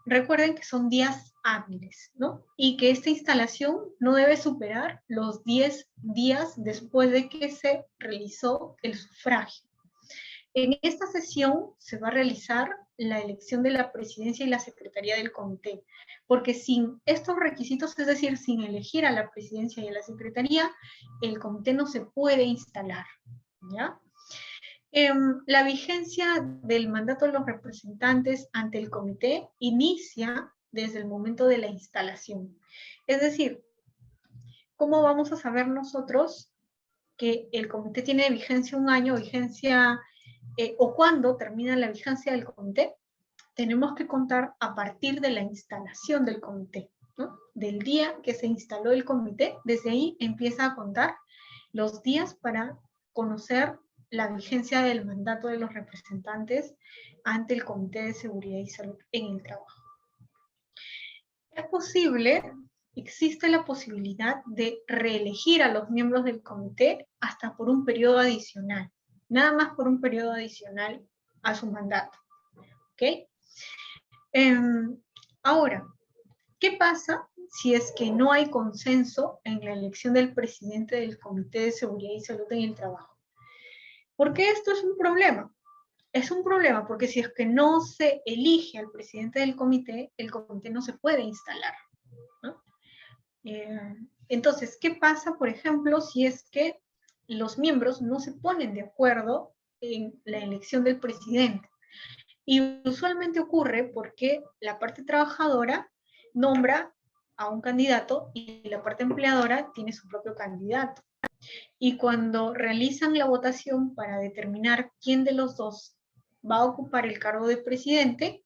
Recuerden que son días hábiles, ¿no? Y que esta instalación no debe superar los 10 días después de que se realizó el sufragio. En esta sesión se va a realizar la elección de la presidencia y la secretaría del comité, porque sin estos requisitos, es decir, sin elegir a la presidencia y a la secretaría, el comité no se puede instalar, ¿ya? La vigencia del mandato de los representantes ante el comité inicia desde el momento de la instalación. Es decir, ¿cómo vamos a saber nosotros que el comité tiene vigencia un año, o cuándo termina la vigencia del comité? Tenemos que contar a partir de la instalación del comité, ¿no? Del día que se instaló el comité, desde ahí empieza a contar los días para conocer la vigencia del mandato de los representantes ante el Comité de Seguridad y Salud en el Trabajo. Es posible, existe la posibilidad de reelegir a los miembros del comité hasta por un periodo adicional, nada más por un periodo adicional a su mandato, ¿ok? Ahora, ¿qué pasa si es que no hay consenso en la elección del presidente del Comité de Seguridad y Salud en el Trabajo. ¿Por qué esto es un problema? Es un problema porque si es que no se elige al presidente del comité, el comité no se puede instalar, ¿no? Entonces, ¿qué pasa, por ejemplo, si es que los miembros no se ponen de acuerdo en la elección del presidente? Y usualmente ocurre porque la parte trabajadora nombra a un candidato y la parte empleadora tiene su propio candidato. Y cuando realizan la votación para determinar quién de los dos va a ocupar el cargo de presidente,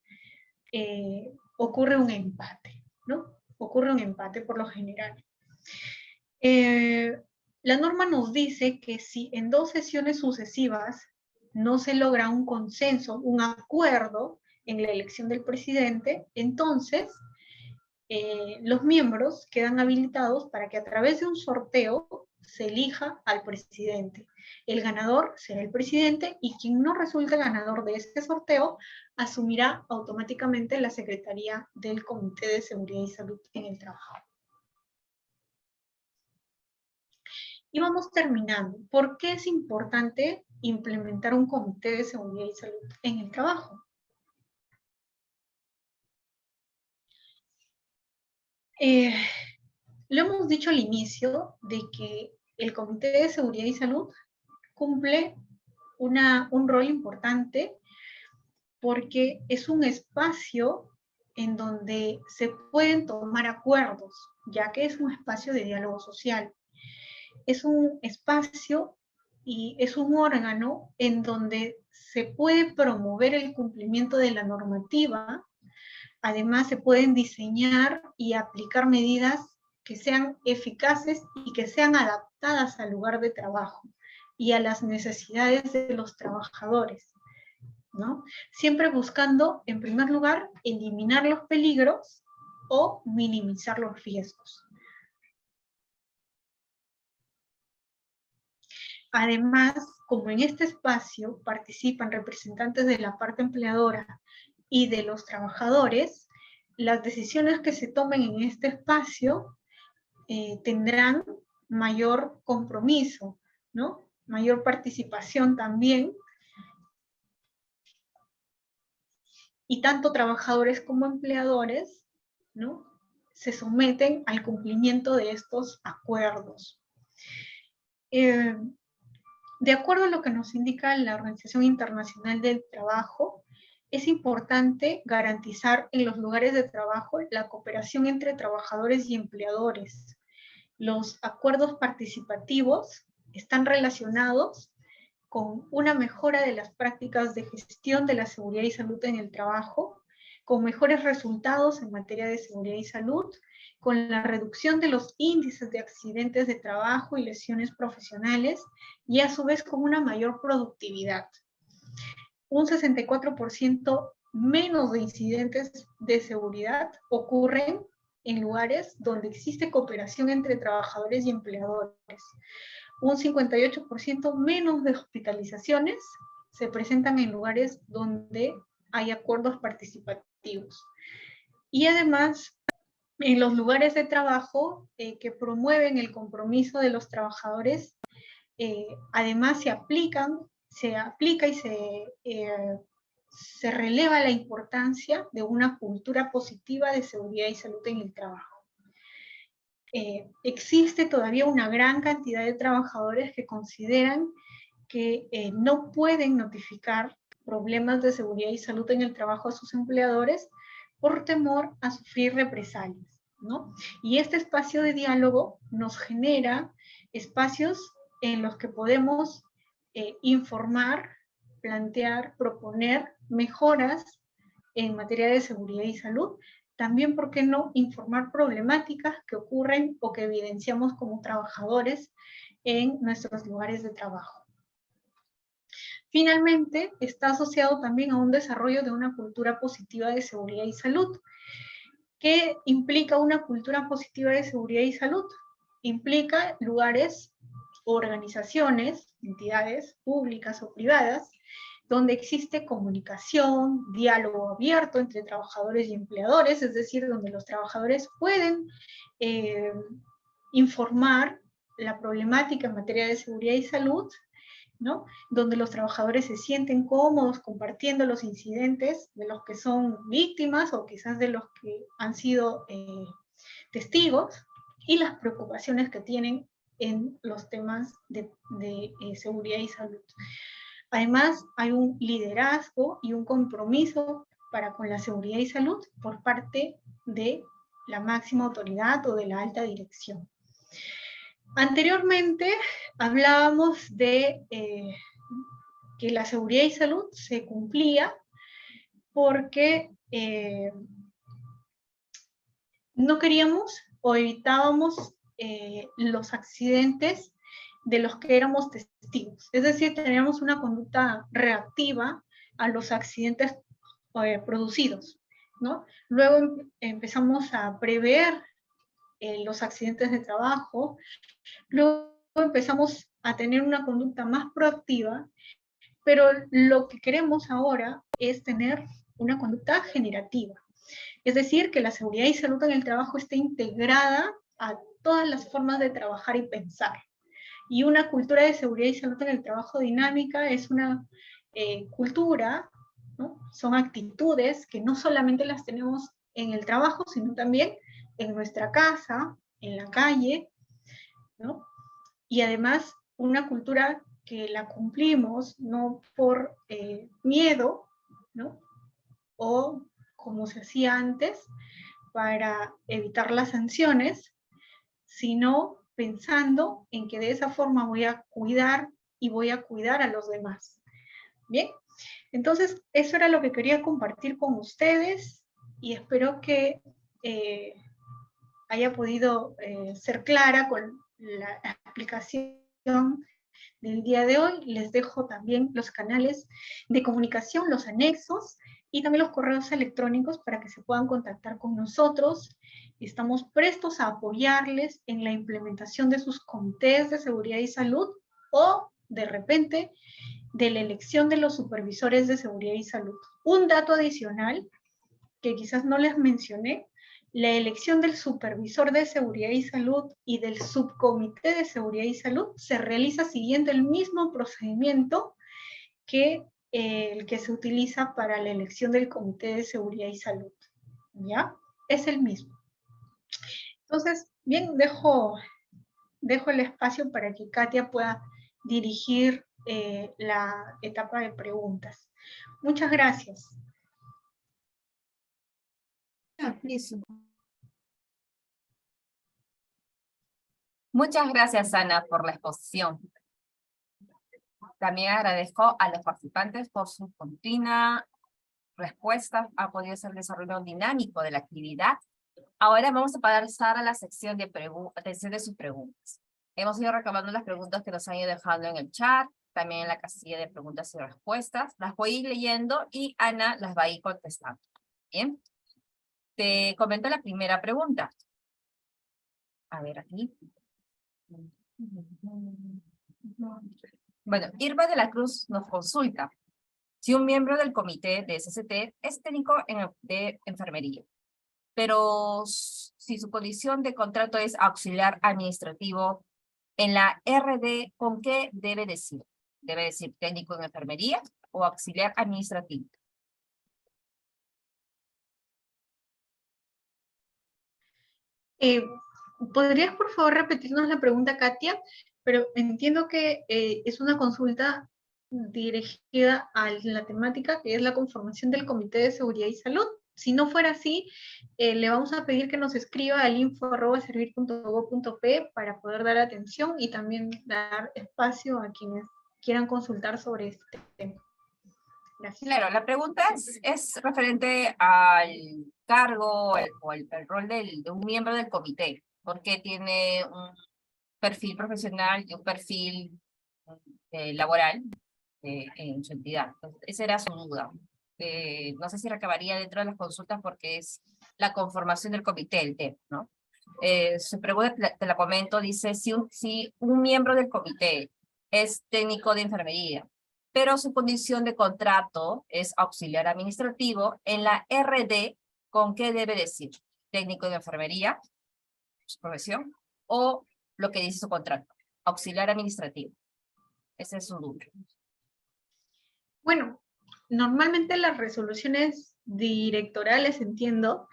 ocurre un empate, ¿no? Ocurre un empate por lo general. La norma nos dice que si en 2 sesiones sucesivas no se logra un consenso, un acuerdo en la elección del presidente, entonces los miembros quedan habilitados para que a través de un sorteo se elija al presidente. El ganador será el presidente y quien no resulte ganador de este sorteo asumirá automáticamente la Secretaría del Comité de Seguridad y Salud en el Trabajo. Y vamos terminando. ¿Por qué es importante implementar un comité de seguridad y salud en el trabajo? Lo hemos dicho al inicio de que el comité de seguridad y salud cumple un rol importante porque es un espacio en donde se pueden tomar acuerdos, ya que es un espacio de diálogo social. Es un espacio y es un órgano en donde se puede promover el cumplimiento de la normativa. Además, se pueden diseñar y aplicar medidas que sean eficaces y que sean adaptadas al lugar de trabajo y a las necesidades de los trabajadores, ¿no? Siempre buscando, en primer lugar, eliminar los peligros o minimizar los riesgos. Además, como en este espacio participan representantes de la parte empleadora y de los trabajadores, las decisiones que se tomen en este espacio tendrán mayor compromiso, ¿no? Mayor participación también. Y tanto trabajadores como empleadores, ¿no?, se someten al cumplimiento de estos acuerdos. De acuerdo a lo que nos indica la Organización Internacional del Trabajo, es importante garantizar en los lugares de trabajo la cooperación entre trabajadores y empleadores. Los acuerdos participativos están relacionados con una mejora de las prácticas de gestión de la seguridad y salud en el trabajo, con mejores resultados en materia de seguridad y salud, con la reducción de los índices de accidentes de trabajo y lesiones profesionales, y a su vez con una mayor productividad. Un 64% menos de incidentes de seguridad ocurren en lugares donde existe cooperación entre trabajadores y empleadores. Un 58% menos de hospitalizaciones se presentan en lugares donde hay acuerdos participativos. Y además, en los lugares de trabajo que promueven el compromiso de los trabajadores, además se aplica y se releva la importancia de una cultura positiva de seguridad y salud en el trabajo. Existe todavía una gran cantidad de trabajadores que consideran que no pueden notificar problemas de seguridad y salud en el trabajo a sus empleadores por temor a sufrir represalias, ¿no? Y este espacio de diálogo nos genera espacios en los que podemos informar, plantear, proponer mejoras en materia de seguridad y salud. También, ¿por qué no?, informar problemáticas que ocurren o que evidenciamos como trabajadores en nuestros lugares de trabajo. Finalmente, está asociado también a un desarrollo de una cultura positiva de seguridad y salud. ¿Qué implica una cultura positiva de seguridad y salud? Implica lugares, organizaciones, entidades públicas o privadas, donde existe comunicación, diálogo abierto entre trabajadores y empleadores, es decir, donde los trabajadores pueden informar la problemática en materia de seguridad y salud, ¿no? Donde los trabajadores se sienten cómodos compartiendo los incidentes de los que son víctimas o quizás de los que han sido testigos y las preocupaciones que tienen en los temas de seguridad y salud. Además, hay un liderazgo y un compromiso para con la seguridad y salud por parte de la máxima autoridad o de la alta dirección. Anteriormente hablábamos de que la seguridad y salud se cumplía porque no queríamos o evitábamos los accidentes de los que éramos testigos. Es decir, teníamos una conducta reactiva a los accidentes producidos, ¿no? Luego empezamos a prever los accidentes de trabajo, luego empezamos a tener una conducta más proactiva, pero lo que queremos ahora es tener una conducta generativa. Es decir, que la seguridad y salud en el trabajo esté integrada a todas las formas de trabajar y pensar. Y una cultura de seguridad y salud en el trabajo dinámica es una cultura, ¿no? Son actitudes que no solamente las tenemos en el trabajo, sino también en nuestra casa, en la calle, ¿no? Y además una cultura que la cumplimos no por miedo, ¿no? O como se hacía antes, para evitar las sanciones, sino pensando en que de esa forma voy a cuidar y voy a cuidar a los demás. Bien, entonces eso era lo que quería compartir con ustedes y espero que haya podido ser clara con la explicación del día de hoy. Les dejo también los canales de comunicación, los anexos y también los correos electrónicos para que se puedan contactar con nosotros. Estamos prestos a apoyarles en la implementación de sus comités de seguridad y salud o, de repente, de la elección de los supervisores de seguridad y salud. Un dato adicional que quizás no les mencioné: la elección del supervisor de seguridad y salud y del subcomité de seguridad y salud se realiza siguiendo el mismo procedimiento que el que se utiliza para la elección del comité de seguridad y salud. ¿Ya? Es el mismo. Entonces, bien, dejo el espacio para que Katia pueda dirigir la etapa de preguntas. Muchas gracias. Muchas gracias, Ana, por la exposición. También agradezco a los participantes por su continua respuesta. Ha podido ser desarrollo dinámico de la actividad. Ahora vamos a pasar a la sección de sus preguntas. Hemos ido recabando las preguntas que nos han ido dejando en el chat, también en la casilla de preguntas y respuestas. Las voy a ir leyendo y Ana las va a ir contestando. Bien. Te comento la primera pregunta. A ver, aquí. Bueno, Irma de la Cruz nos consulta si un miembro del comité de SST es técnico de enfermería, pero si su condición de contrato es auxiliar administrativo, en la RD, ¿con qué debe decir? ¿Debe decir técnico en enfermería o auxiliar administrativo? ¿Podrías, por favor, repetirnos la pregunta, Katia? Pero entiendo que es una consulta dirigida a la temática que es la conformación del Comité de Seguridad y Salud. Si no fuera así, le vamos a pedir que nos escriba al info@servir.gov.p para poder dar atención y también dar espacio a quienes quieran consultar sobre este tema. Gracias. Claro, la pregunta es referente al cargo o el rol de un miembro del comité, porque tiene un perfil profesional y un perfil laboral en su entidad. Entonces, esa era su duda. No sé si recabaría dentro de las consultas porque es la conformación del comité el tema, ¿no? Su pregunta, te la comento, dice, si un miembro del comité es técnico de enfermería, pero su condición de contrato es auxiliar administrativo. En la RD, ¿con qué debe decir? Técnico de enfermería, su profesión, o lo que dice su contrato, auxiliar administrativo. Ese es su duda. Bueno, normalmente las resoluciones directorales, entiendo,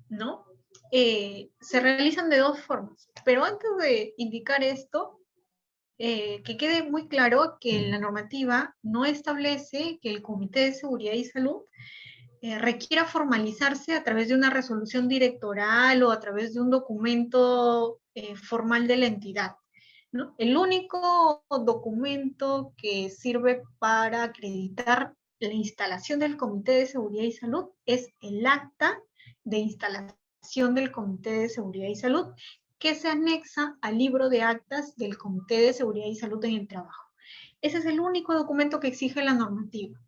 ¿no? Se realizan de dos formas, pero antes de indicar esto, que quede muy claro que la normativa no establece que el Comité de Seguridad y Salud requiera formalizarse a través de una resolución directoral o a través de un documento formal de la entidad, ¿no? El único documento que sirve para acreditar la instalación del Comité de Seguridad y Salud es el acta de instalación del Comité de Seguridad y Salud, que se anexa al libro de actas del Comité de Seguridad y Salud en el Trabajo. Ese es el único documento que exige la normativa.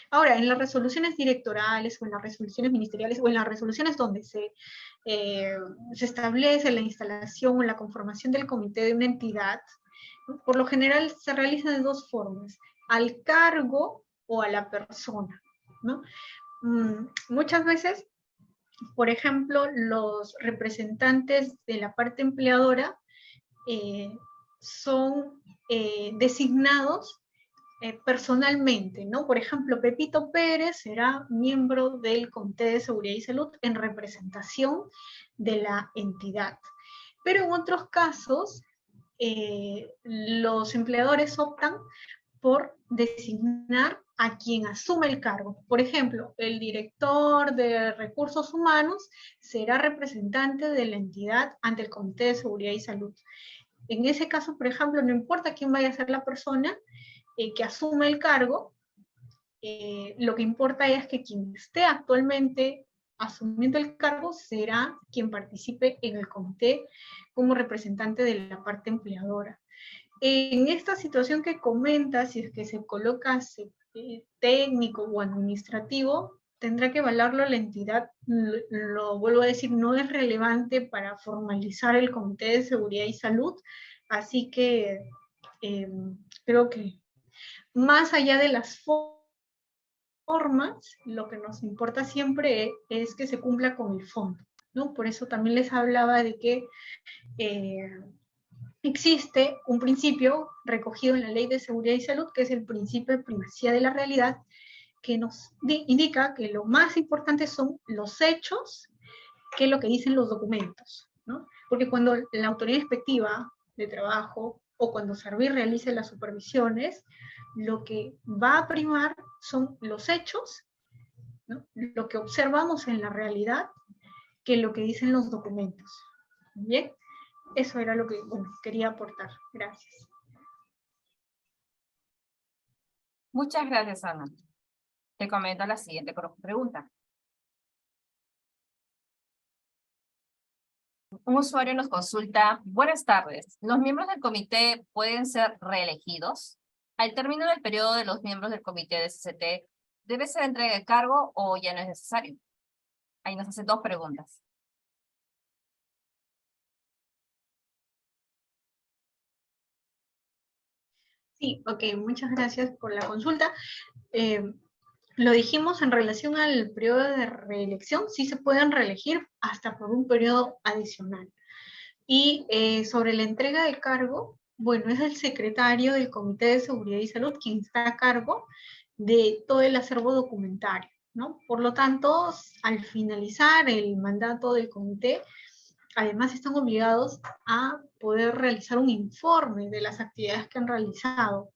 Ahora, en las resoluciones directorales o en las resoluciones ministeriales o en las resoluciones donde se establece la instalación o la conformación del comité de una entidad, ¿no? Por lo general se realiza de dos formas, al cargo o a la persona, ¿no? Muchas veces, por ejemplo, los representantes de la parte empleadora son designados personalmente, ¿no? Por ejemplo, Pepito Pérez será miembro del Comité de Seguridad y Salud en representación de la entidad. Pero en otros casos, los empleadores optan por designar a quien asume el cargo. Por ejemplo, el director de recursos humanos será representante de la entidad ante el Comité de Seguridad y Salud. En ese caso, por ejemplo, no importa quién vaya a ser la persona que asume el cargo, lo que importa es que quien esté actualmente asumiendo el cargo será quien participe en el comité como representante de la parte empleadora. En esta situación que comenta, si es que se coloca técnico o administrativo, tendrá que evaluarlo la entidad. Lo vuelvo a decir, no es relevante para formalizar el Comité de Seguridad y Salud, así que creo que más allá de las formas, lo que nos importa siempre es que se cumpla con el fondo, ¿no? Por eso también les hablaba de que existe un principio recogido en la Ley de Seguridad y Salud, que es el principio de primacía de la realidad, que nos indica que lo más importante son los hechos que lo que dicen los documentos, ¿no? Porque cuando la autoridad inspectiva de trabajo o cuando Servir realice las supervisiones, lo que va a primar son los hechos, ¿no? Lo que observamos en la realidad, que lo que dicen los documentos. ¿Bien? Eso era lo que quería aportar. Gracias. Muchas gracias, Ana. Te comento la siguiente pregunta. Un usuario nos consulta: buenas tardes, ¿los miembros del comité pueden ser reelegidos? Al término del periodo de los miembros del comité de SCT, ¿debe ser entrega de cargo o ya no es necesario? Ahí nos hace dos preguntas. Sí, ok, muchas gracias por la consulta. Lo dijimos en relación al periodo de reelección, sí se pueden reelegir hasta por un periodo adicional. Y sobre la entrega de cargo, bueno, es el secretario del Comité de Seguridad y Salud quien está a cargo de todo el acervo documentario, ¿no? Por lo tanto, al finalizar el mandato del comité, además están obligados a poder realizar un informe de las actividades que han realizado.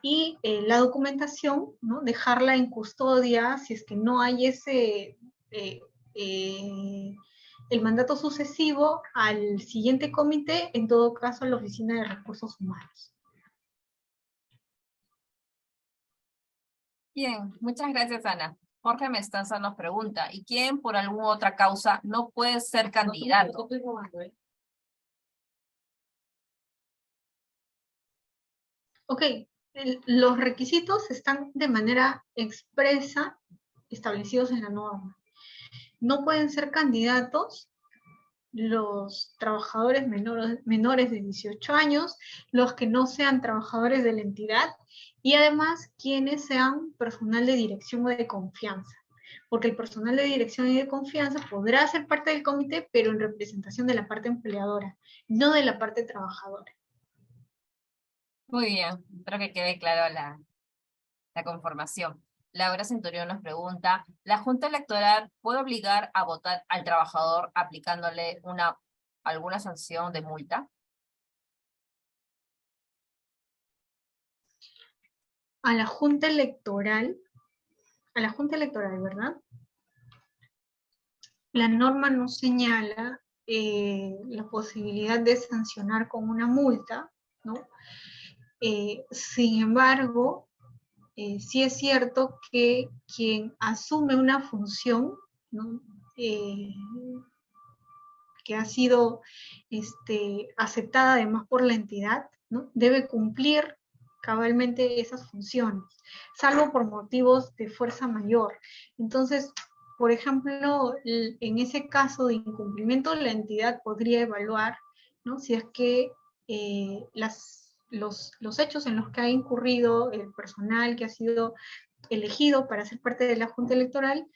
Y la documentación, ¿no? Dejarla en custodia si es que no hay el mandato sucesivo al siguiente comité, en todo caso a la Oficina de Recursos Humanos. Bien, muchas gracias, Ana. Jorge Mestanza nos pregunta: ¿y quién por alguna otra causa no puede ser candidato? Ok, los requisitos están de manera expresa establecidos en la norma. No pueden ser candidatos los trabajadores menores de 18 años, los que no sean trabajadores de la entidad y además quienes sean personal de dirección o de confianza. Porque el personal de dirección y de confianza podrá ser parte del comité, pero en representación de la parte empleadora, no de la parte trabajadora. Muy bien, espero que quede claro la conformación. Laura Centurión nos pregunta, ¿la Junta Electoral puede obligar a votar al trabajador aplicándole alguna sanción de multa? A la Junta Electoral, ¿verdad? La norma no señala la posibilidad de sancionar con una multa, ¿no? Sin embargo, sí es cierto que quien asume una función, ¿no? Que ha sido aceptada además por la entidad, ¿no? Debe cumplir cabalmente esas funciones, salvo por motivos de fuerza mayor. Entonces, por ejemplo, en ese caso de incumplimiento, la entidad podría evaluar, ¿no? Si es que los hechos en los que ha incurrido el personal que ha sido elegido para ser parte de la Junta Electoral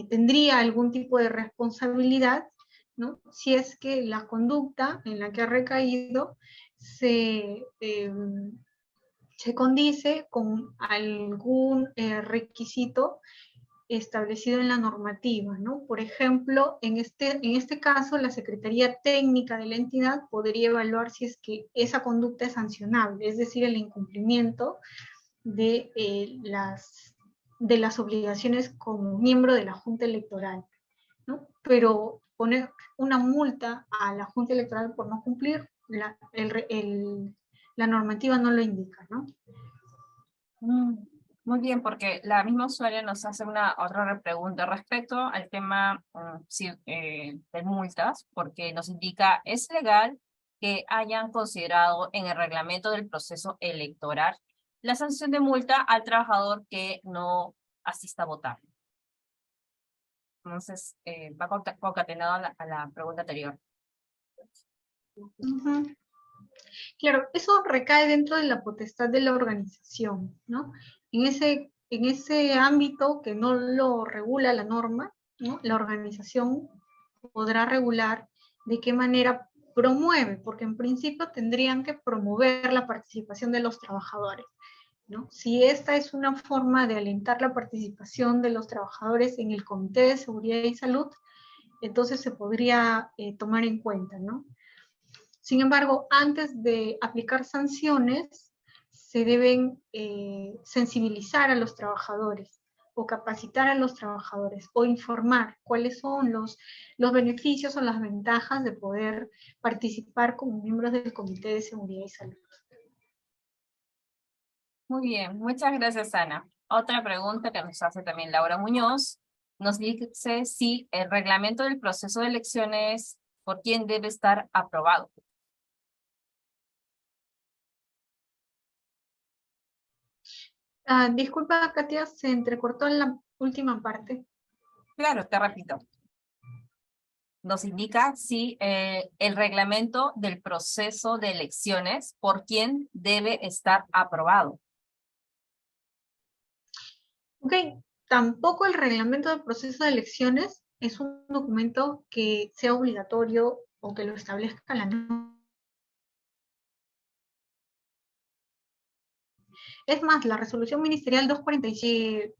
tendría algún tipo de responsabilidad, ¿no? Si es que la conducta en la que ha recaído se condice con algún requisito establecido en la normativa, ¿no? Por ejemplo, en este caso, la Secretaría Técnica de la entidad podría evaluar si es que esa conducta es sancionable, es decir, el incumplimiento de las obligaciones como miembro de la Junta Electoral, ¿no? Pero poner una multa a la Junta Electoral por no cumplir, la normativa no lo indica, ¿no? Muy bien, porque la misma usuaria nos hace una otra pregunta respecto al tema de multas, porque nos indica, ¿es legal que hayan considerado en el reglamento del proceso electoral la sanción de multa al trabajador que no asista a votar? Entonces, va concatenado a la pregunta anterior. Uh-huh. Claro, eso recae dentro de la potestad de la organización, ¿no? En ese ámbito que no lo regula la norma, ¿no? La organización podrá regular de qué manera promueve, porque en principio tendrían que promover la participación de los trabajadores, ¿no? Si esta es una forma de alentar la participación de los trabajadores en el Comité de Seguridad y Salud, entonces se podría tomar en cuenta, ¿no? Sin embargo, antes de aplicar sanciones, se deben sensibilizar a los trabajadores o capacitar a los trabajadores o informar cuáles son los beneficios o las ventajas de poder participar como miembros del Comité de Seguridad y Salud. Muy bien, muchas gracias, Ana. Otra pregunta que nos hace también Laura Muñoz, nos dice si el reglamento del proceso de elecciones, ¿por quién debe estar aprobado? Disculpa, Katia, se entrecortó en la última parte. Claro, te repito. Nos indica si el reglamento del proceso de elecciones, ¿por quién debe estar aprobado? Ok, tampoco el reglamento del proceso de elecciones es un documento que sea obligatorio o que lo establezca la norma. Es más, la resolución ministerial 247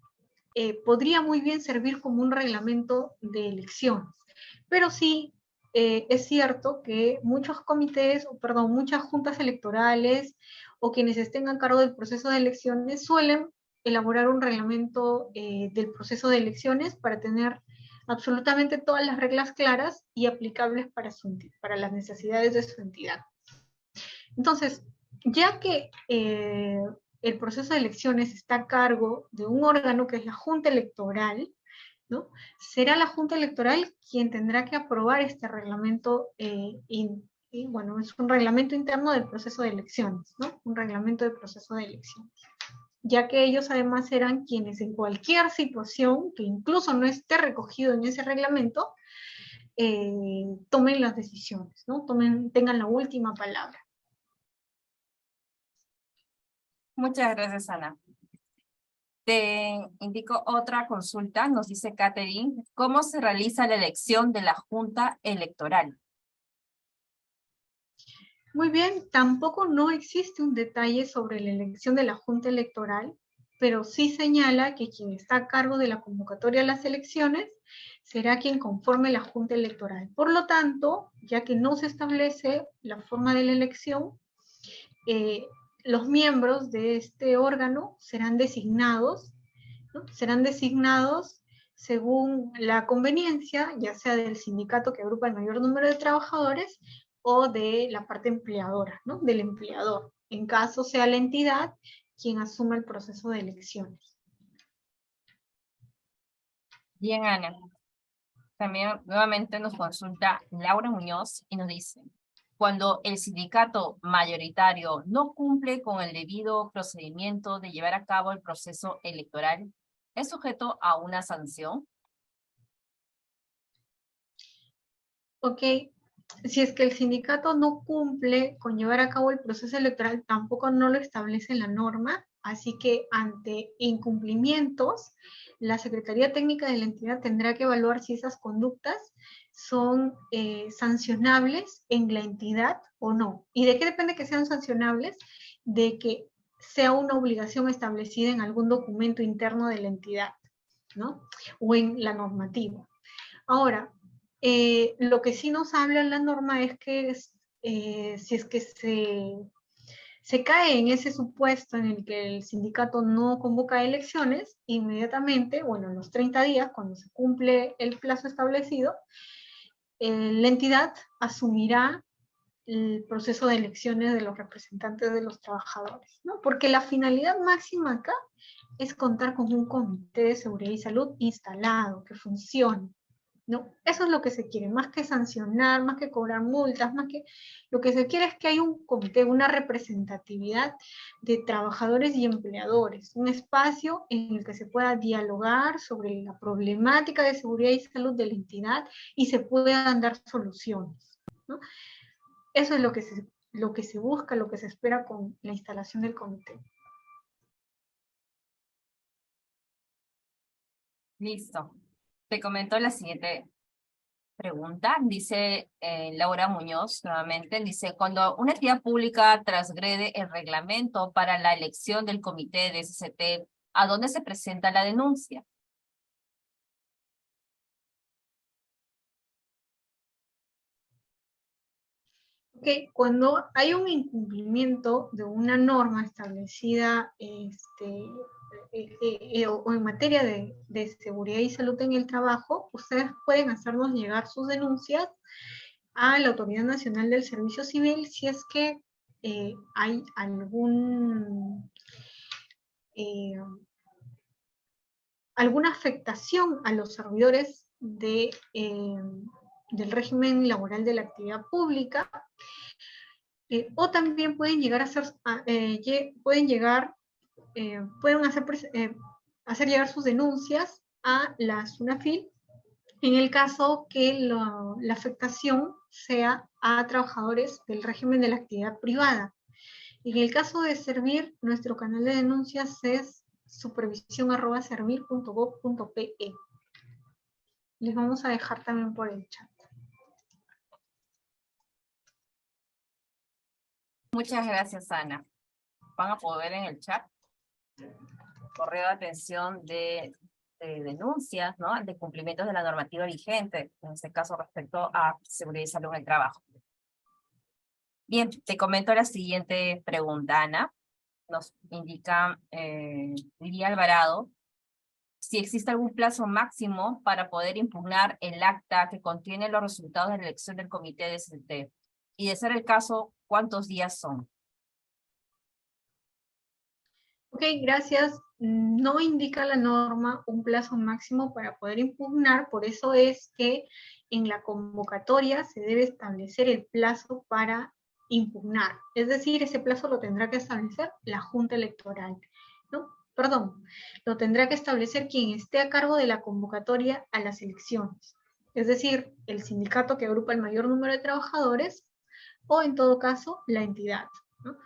podría muy bien servir como un reglamento de elecciones, pero sí es cierto que muchos comités, perdón, muchas juntas electorales o quienes estén a cargo del proceso de elecciones suelen elaborar un reglamento del proceso de elecciones para tener absolutamente todas las reglas claras y aplicables para las necesidades de su entidad. Entonces, ya que el proceso de elecciones está a cargo de un órgano que es la Junta Electoral, ¿no? Será la Junta Electoral quien tendrá que aprobar este reglamento, y bueno, es un reglamento interno del proceso de elecciones, ¿no? Un reglamento del proceso de elecciones. ya que ellos además serán quienes en cualquier situación, que incluso no esté recogido en ese reglamento, tomen las decisiones, ¿no? Tengan la última palabra. Muchas gracias, Ana. Te indico otra consulta, nos dice Catherine, ¿cómo se realiza la elección de la Junta Electoral? Muy bien, tampoco no existe un detalle sobre la elección de la Junta Electoral, pero sí señala que quien está a cargo de la convocatoria a las elecciones será quien conforme la Junta Electoral. Por lo tanto, ya que no se establece la forma de la elección, los miembros de este órgano serán designados, ¿no? Serán designados según la conveniencia, ya sea del sindicato que agrupa el mayor número de trabajadores o de la parte empleadora, ¿no? Del empleador, en caso sea la entidad quien asuma el proceso de elecciones. Bien, Ana. También nuevamente nos consulta Laura Muñoz y nos dice, cuando el sindicato mayoritario no cumple con el debido procedimiento de llevar a cabo el proceso electoral, ¿es sujeto a una sanción? Ok, si es que el sindicato no cumple con llevar a cabo el proceso electoral, tampoco no lo establece la norma, así que ante incumplimientos, la Secretaría Técnica de la entidad tendrá que evaluar si esas conductas son sancionables en la entidad o no. ¿Y de qué depende que sean sancionables? De que sea una obligación establecida en algún documento interno de la entidad, ¿no? O en la normativa. Ahora, lo que sí nos habla la norma es que si es que se cae en ese supuesto en el que el sindicato no convoca elecciones, inmediatamente, bueno, en los 30 días, cuando se cumple el plazo establecido, la entidad asumirá el proceso de elecciones de los representantes de los trabajadores, ¿no? Porque la finalidad máxima acá es contar con un comité de seguridad y salud instalado, que funcione, ¿no? Eso es lo que se quiere, más que sancionar, más que cobrar multas, más que... Lo que se quiere es que haya un comité, una representatividad de trabajadores y empleadores, un espacio en el que se pueda dialogar sobre la problemática de seguridad y salud de la entidad y se puedan dar soluciones, ¿no? Eso es lo que se busca, lo que se espera con la instalación del comité. Listo. Te comento la siguiente pregunta. Dice Laura Muñoz, nuevamente, dice, cuando una entidad pública transgrede el reglamento para la elección del comité de SCT, ¿a dónde se presenta la denuncia? Okay, cuando hay un incumplimiento de una norma establecida o en materia de seguridad y salud en el trabajo, ustedes pueden hacernos llegar sus denuncias a la Autoridad Nacional del Servicio Civil si es que hay alguna afectación a los servidores del régimen laboral de la actividad pública, o también pueden llegar a ser, pueden hacer llegar sus denuncias a la SUNAFIL en el caso que la afectación sea a trabajadores del régimen de la actividad privada. En el caso de Servir, nuestro canal de denuncias es supervisión@servir.gov.pe. Les vamos a dejar también por el chat. Muchas gracias, Ana. Van a poder en el chat correo de atención de denuncias, ¿no? De cumplimientos de la normativa vigente, en este caso respecto a seguridad y salud en el trabajo. Bien, te comento la siguiente pregunta, Ana. Nos indica Lidia Alvarado si existe algún plazo máximo para poder impugnar el acta que contiene los resultados de la elección del comité de SCT. Y de ser el caso, ¿cuántos días son? Ok, gracias. No indica la norma un plazo máximo para poder impugnar, por eso es que en la convocatoria se debe establecer el plazo para impugnar. Es decir, ese plazo lo tendrá que establecer la Junta Electoral. ¿no? Perdón, lo tendrá que establecer quien esté a cargo de la convocatoria a las elecciones. Es decir, el sindicato que agrupa el mayor número de trabajadores o, en todo caso, la entidad, ¿no?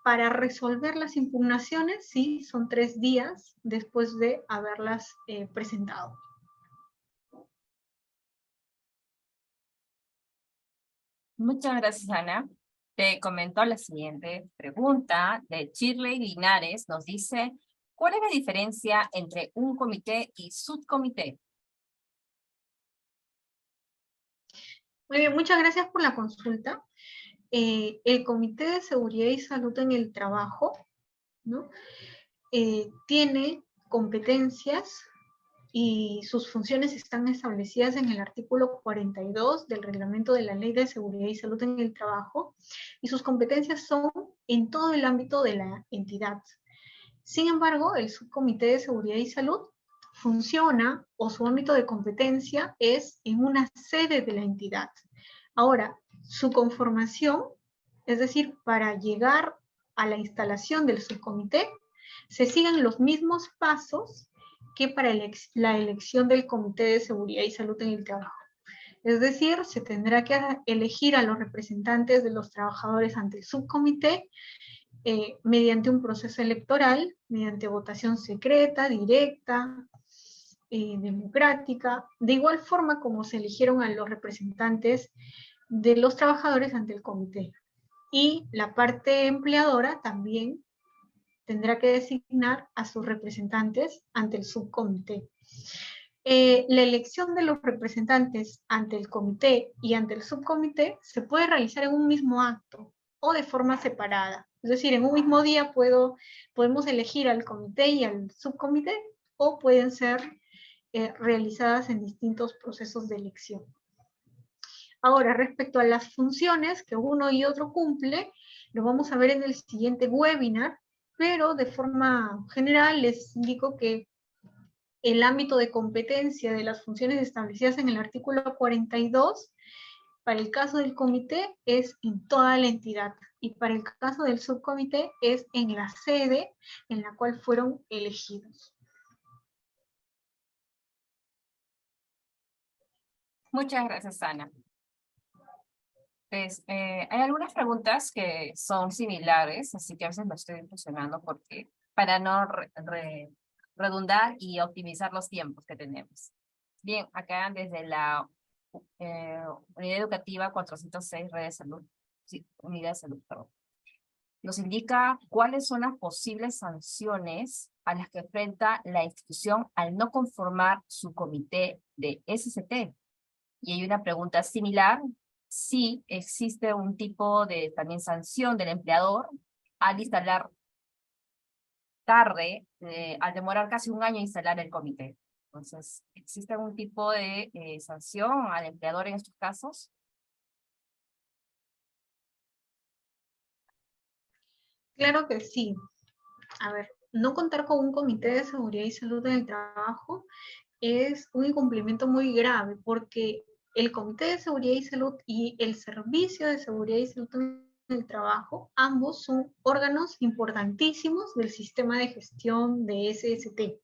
Para resolver las impugnaciones, sí, son 3 días después de haberlas presentado. Muchas gracias, Ana. Te comento la siguiente pregunta de Shirley Linares. Nos dice, ¿cuál es la diferencia entre un comité y subcomité? Muy bien, muchas gracias por la consulta. El Comité de Seguridad y Salud en el Trabajo, ¿no? Tiene competencias y sus funciones están establecidas en el artículo 42 del reglamento de la Ley de Seguridad y Salud en el Trabajo, y sus competencias son en todo el ámbito de la entidad. Sin embargo, el Subcomité de Seguridad y Salud funciona, o su ámbito de competencia es en una sede de la entidad. Ahora, su conformación, es decir, para llegar a la instalación del subcomité, se siguen los mismos pasos que para la elección del Comité de Seguridad y Salud en el Trabajo. Es decir, se tendrá que elegir a los representantes de los trabajadores ante el subcomité mediante un proceso electoral, mediante votación secreta, directa, democrática, de igual forma como se eligieron a los representantes de los trabajadores ante el comité. Y la parte empleadora también tendrá que designar a sus representantes ante el subcomité. La elección de los representantes ante el comité y ante el subcomité se puede realizar en un mismo acto o de forma separada. Es decir, en un mismo día podemos elegir al comité y al subcomité, o pueden ser realizadas en distintos procesos de elección. Ahora, respecto a las funciones que uno y otro cumple, lo vamos a ver en el siguiente webinar, pero de forma general les indico que el ámbito de competencia de las funciones establecidas en el artículo 42, para el caso del comité es en toda la entidad, y para el caso del subcomité es en la sede en la cual fueron elegidos. Muchas gracias, Ana. Pues, hay algunas preguntas que son similares, así que a veces me estoy impresionando porque para no redundar y optimizar los tiempos que tenemos. Bien, acá desde la Unidad Educativa 406, Red de Salud, sí, Unidad de Salud, perdón, nos indica cuáles son las posibles sanciones a las que enfrenta la institución al no conformar su comité de SCT. Y hay una pregunta similar, si existe un tipo de también sanción del empleador al instalar tarde, al demorar casi un año instalar el comité. Entonces, ¿existe algún tipo de sanción al empleador en estos casos? Claro que sí. A ver, no contar con un comité de seguridad y salud en el trabajo es un incumplimiento muy grave, porque el Comité de Seguridad y Salud y el Servicio de Seguridad y Salud en el Trabajo, ambos son órganos importantísimos del sistema de gestión de SST.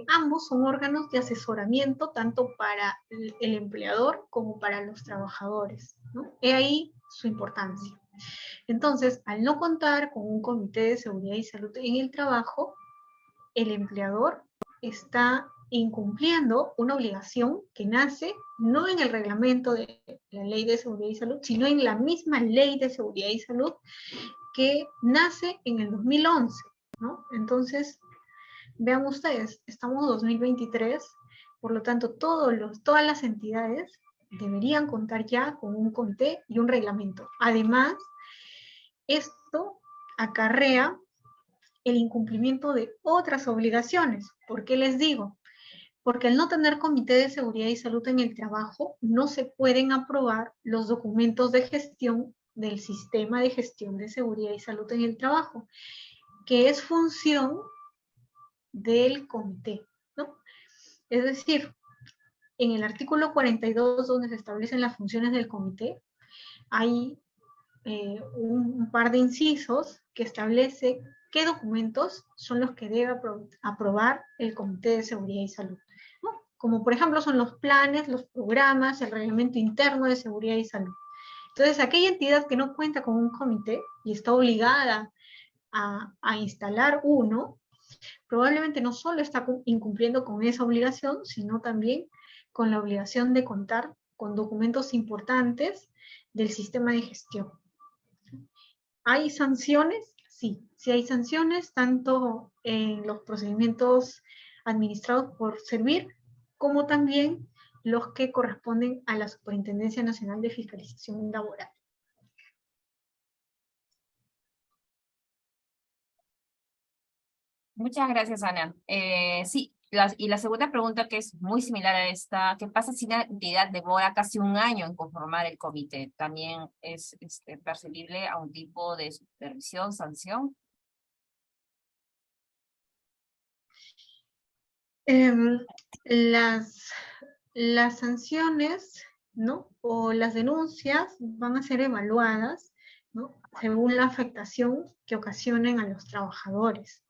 Ambos son órganos de asesoramiento tanto para el empleador como para los trabajadores, ¿no? He ahí su importancia. Entonces, al no contar con un comité de seguridad y salud en el trabajo, el empleador está incumpliendo una obligación que nace no en el reglamento de la Ley de Seguridad y Salud, sino en la misma Ley de Seguridad y Salud que nace en el 2011, ¿no? Entonces, vean ustedes, estamos en 2023, por lo tanto, todas las entidades deberían contar ya con un comité y un reglamento. Además, esto acarrea el incumplimiento de otras obligaciones. ¿Por qué les digo? Porque al no tener comité de seguridad y salud en el trabajo, no se pueden aprobar los documentos de gestión del sistema de gestión de seguridad y salud en el trabajo, que es función del comité, ¿no? Es decir, en el artículo 42, donde se establecen las funciones del comité, hay un par de incisos que establece qué documentos son los que debe aprobar el Comité de Seguridad y Salud, ¿no? Como por ejemplo son los planes, los programas, el reglamento interno de seguridad y salud. Entonces, aquella entidad que no cuenta con un comité y está obligada a instalar uno, probablemente no solo está incumpliendo con esa obligación, sino también con la obligación de contar con documentos importantes del sistema de gestión. ¿Hay sanciones? Sí, sí hay sanciones, tanto en los procedimientos administrados por Servir, como también los que corresponden a la Superintendencia Nacional de Fiscalización Laboral. Muchas gracias, Ana. Sí, y la segunda pregunta, que es muy similar a esta: ¿qué pasa si una entidad demora casi un año en conformar el comité? ¿También es percibible a un tipo de supervisión, sanción? Las sanciones, ¿no? O las denuncias van a ser evaluadas, ¿no? Según la afectación que ocasionen a los trabajadores,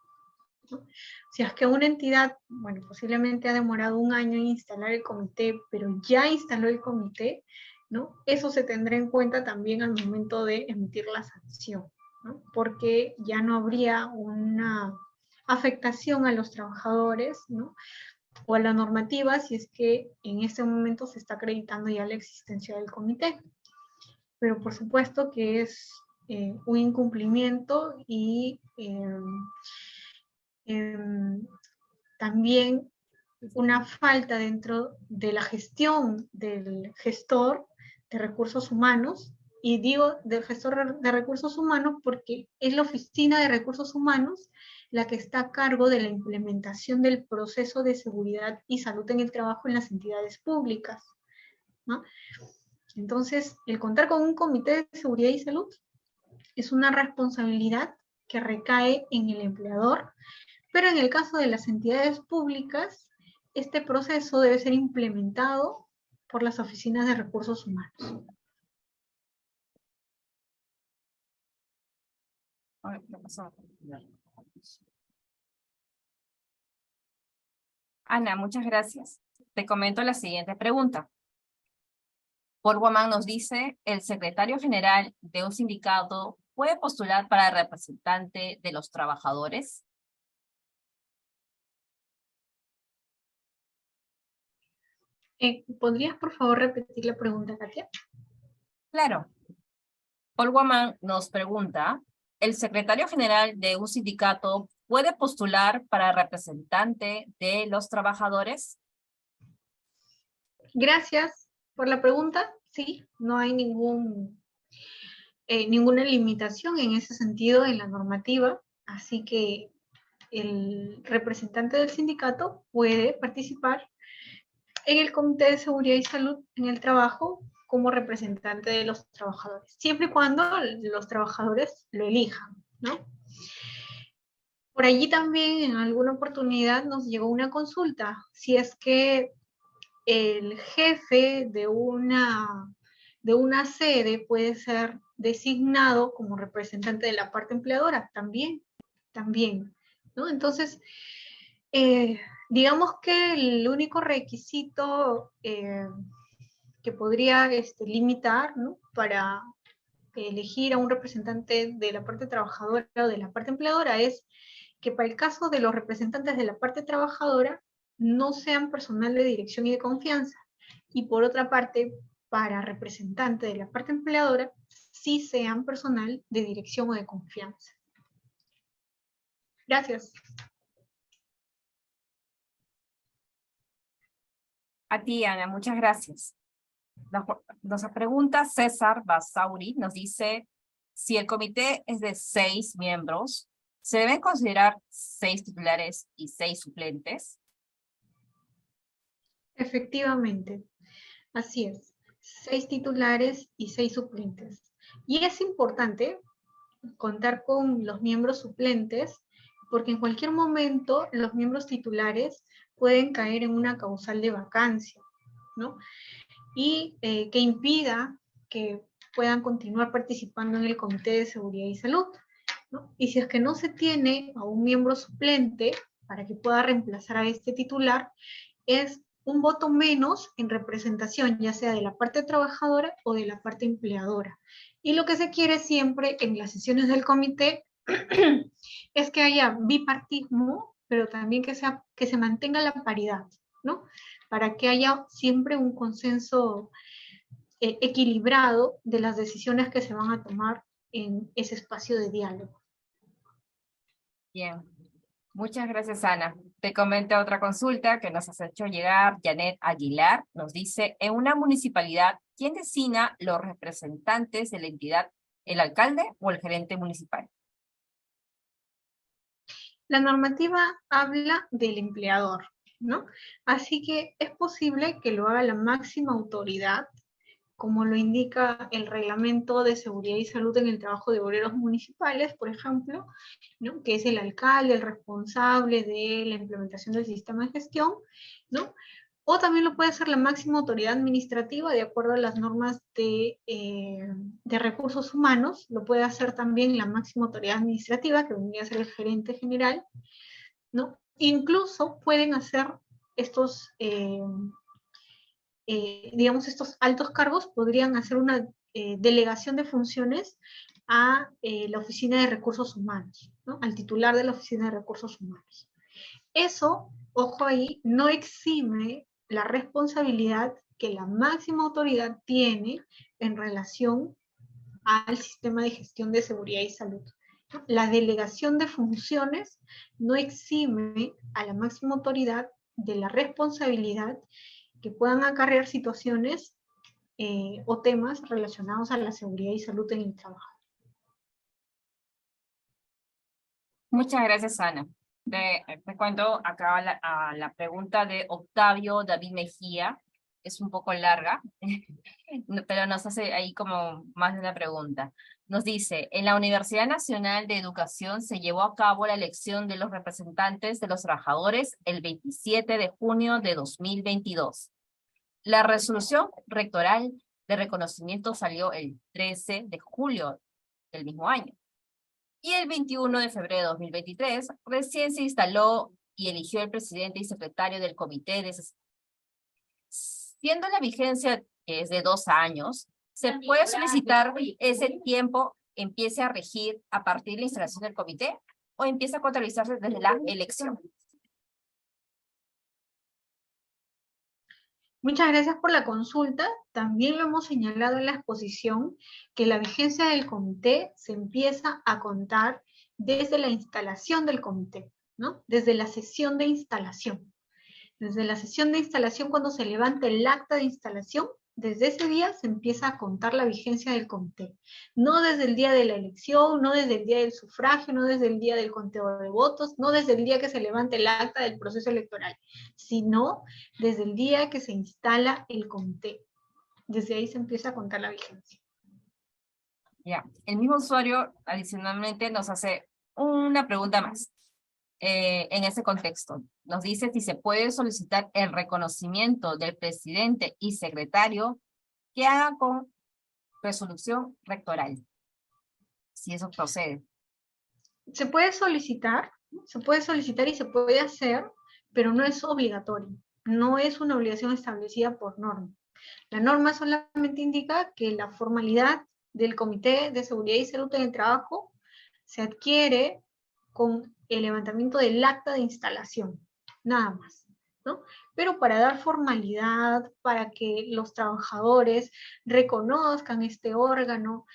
¿no? Si es que una entidad, bueno, posiblemente ha demorado un año en instalar el comité, pero ya instaló el comité, ¿no? Eso se tendrá en cuenta también al momento de emitir la sanción, ¿no? Porque ya no habría una afectación a los trabajadores, ¿no? O a la normativa, si es que en este momento se está acreditando ya la existencia del comité. Pero por supuesto que es un incumplimiento y también una falta dentro de la gestión del gestor de recursos humanos, y digo del gestor de recursos humanos porque es la Oficina de Recursos Humanos la que está a cargo de la implementación del proceso de seguridad y salud en el trabajo en las entidades públicas, ¿no? Entonces, el contar con un comité de seguridad y salud es una responsabilidad que recae en el empleador, pero en el caso de las entidades públicas, este proceso debe ser implementado por las oficinas de recursos humanos. Ana, muchas gracias. Te comento la siguiente pregunta. Paul Woman nos dice: ¿el secretario general de un sindicato puede postular para representante de los trabajadores? ¿Podrías, por favor, repetir la pregunta, Katia? Claro. Paul Woman nos pregunta: ¿el secretario general de un sindicato puede postular para representante de los trabajadores? Gracias por la pregunta. Sí, no hay ninguna limitación en ese sentido en la normativa, así que el representante del sindicato puede participar en el Comité de Seguridad y Salud en el Trabajo como representante de los trabajadores, siempre y cuando los trabajadores lo elijan, ¿no? Por allí también en alguna oportunidad nos llegó una consulta, si es que el jefe de una sede puede ser designado como representante de la parte empleadora, también, ¿no? Entonces, digamos que el único requisito que podría limitar, ¿no?, para elegir a un representante de la parte trabajadora o de la parte empleadora es que para el caso de los representantes de la parte trabajadora no sean personal de dirección y de confianza, y por otra parte, para representante de la parte empleadora, sí sean personal de dirección o de confianza. Gracias. A ti, Ana, muchas gracias. Nos pregunta César Basauri, nos dice: si el comité es de 6 miembros, ¿se deben considerar 6 titulares y 6 suplentes? Efectivamente, así es. 6 titulares y 6 suplentes. Y es importante contar con los miembros suplentes, porque en cualquier momento los miembros titulares pueden caer en una causal de vacancia, ¿no? Y que impida que puedan continuar participando en el Comité de Seguridad y Salud. ¿no? Y si es que no se tiene a un miembro suplente para que pueda reemplazar a este titular, es un voto menos en representación, ya sea de la parte trabajadora o de la parte empleadora. Y lo que se quiere siempre en las sesiones del comité es que haya bipartismo, pero también que se mantenga la paridad, ¿no? Para que haya siempre un consenso equilibrado de las decisiones que se van a tomar en ese espacio de diálogo. Bien. Muchas gracias, Ana. Te comento otra consulta que nos has hecho llegar Janet Aguilar. Nos dice, en una municipalidad, ¿quién designa los representantes de la entidad? ¿El alcalde o el gerente municipal? La normativa habla del empleador, ¿no? Así que es posible que lo haga la máxima autoridad, como lo indica el Reglamento de Seguridad y Salud en el Trabajo de Obreros Municipales, por ejemplo, ¿no? Que es el alcalde, el responsable de la implementación del sistema de gestión, ¿no? O también lo puede hacer la máxima autoridad administrativa, de acuerdo a las normas de recursos humanos, lo puede hacer también la máxima autoridad administrativa, que vendría a ser el gerente general, ¿no? Incluso pueden hacer estos digamos, estos altos cargos podrían hacer una delegación de funciones a la Oficina de Recursos Humanos, ¿no? Al titular de la Oficina de Recursos Humanos. Eso, ojo ahí, no exime la responsabilidad que la máxima autoridad tiene en relación al sistema de gestión de seguridad y salud. La delegación de funciones no exime a la máxima autoridad de la responsabilidad que puedan acarrear situaciones o temas relacionados a la seguridad y salud en el trabajo. Muchas gracias, Ana. Te cuento acá la pregunta de Octavio David Mejía. Es un poco larga, pero nos hace ahí como más de una pregunta. Nos dice, en la Universidad Nacional de Educación se llevó a cabo la elección de los representantes de los trabajadores el 27 de junio de 2022. La resolución rectoral de reconocimiento salió el 13 de julio del mismo año. Y el 21 de febrero de 2023 recién se instaló y eligió el presidente y secretario del comité de siendo la vigencia que es de 2 años, se puede solicitar ese tiempo empiece a regir a partir de la instalación del comité o empieza a contabilizarse desde la elección. Muchas gracias por la consulta. También lo hemos señalado en la exposición que la vigencia del comité se empieza a contar desde la instalación del comité, ¿no? Desde la sesión de instalación. Desde la sesión de instalación, cuando se levanta el acta de instalación, desde ese día se empieza a contar la vigencia del comité. No desde el día de la elección, no desde el día del sufragio, no desde el día del conteo de votos, no desde el día que se levante el acta del proceso electoral, sino desde el día que se instala el comité. Desde ahí se empieza a contar la vigencia. Ya, el mismo usuario adicionalmente nos hace una pregunta más. En ese contexto, nos dice si se puede solicitar el reconocimiento del presidente y secretario que haga con resolución rectoral, si eso procede. Se puede solicitar y se puede hacer, pero no es obligatorio. No es una obligación establecida por norma. La norma solamente indica que la formalidad del Comité de Seguridad y Salud en el Trabajo se adquiere con el levantamiento del acta de instalación, nada más, ¿no? Pero para dar formalidad, para que los trabajadores reconozcan este órgano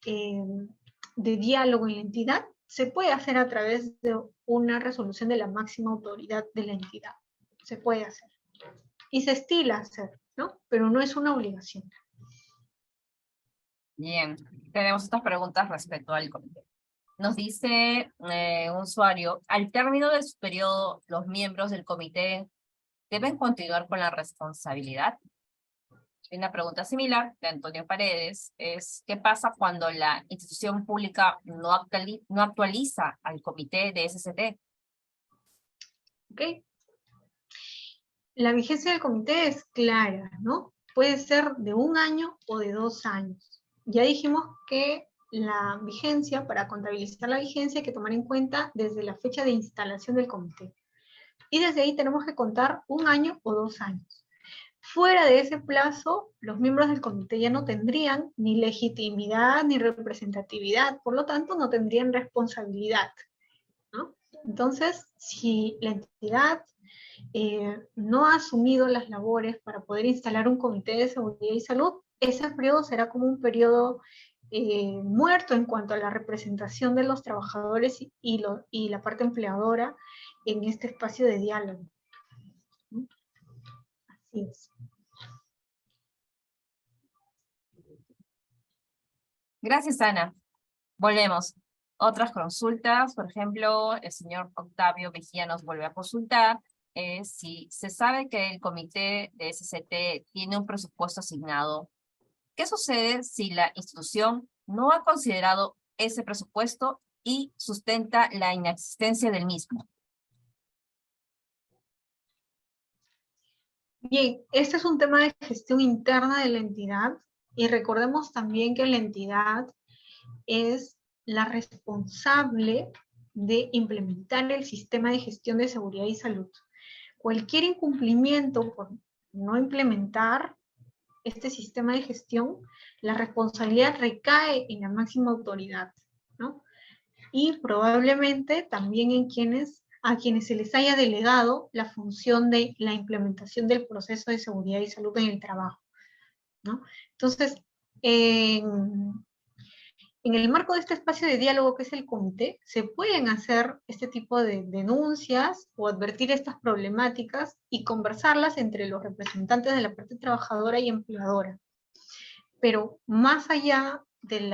de diálogo en la entidad, se puede hacer a través de una resolución de la máxima autoridad de la entidad. Se puede hacer. Y se estila hacer, ¿no? Pero no es una obligación. Bien, tenemos estas preguntas respecto al comité. Nos dice un usuario, al término de su periodo, los miembros del comité deben continuar con la responsabilidad. Una pregunta similar de Antonio Paredes es, ¿qué pasa cuando la institución pública no actualiza al comité de SCT? ¿Ok? La vigencia del comité es clara, ¿no? Puede ser de 1 año o de 2 años. Ya dijimos que la vigencia, para contabilizar la vigencia, hay que tomar en cuenta desde la fecha de instalación del comité. Y desde ahí tenemos que contar 1 año o 2 años. Fuera de ese plazo, los miembros del comité ya no tendrían ni legitimidad ni representatividad, por lo tanto no tendrían responsabilidad, ¿no? Entonces, si la entidad no ha asumido las labores para poder instalar un comité de seguridad y salud, ese periodo será como un periodo muerto en cuanto a la representación de los trabajadores y la parte empleadora en este espacio de diálogo. Así es. Gracias, Ana. Volvemos. Otras consultas, por ejemplo, el señor Octavio Mejía nos vuelve a consultar si se sabe que el comité de SCT tiene un presupuesto asignado. ¿Qué sucede si la institución no ha considerado ese presupuesto y sustenta la inexistencia del mismo? Bien, este es un tema de gestión interna de la entidad y recordemos también que la entidad es la responsable de implementar el sistema de gestión de seguridad y salud. Cualquier incumplimiento por no implementar este sistema de gestión, la responsabilidad recae en la máxima autoridad, ¿no? Y probablemente también en a quienes se les haya delegado la función de la implementación del proceso de seguridad y salud en el trabajo, ¿no? Entonces, en el marco de este espacio de diálogo que es el comité, se pueden hacer este tipo de denuncias o advertir estas problemáticas y conversarlas entre los representantes de la parte trabajadora y empleadora. Pero más allá de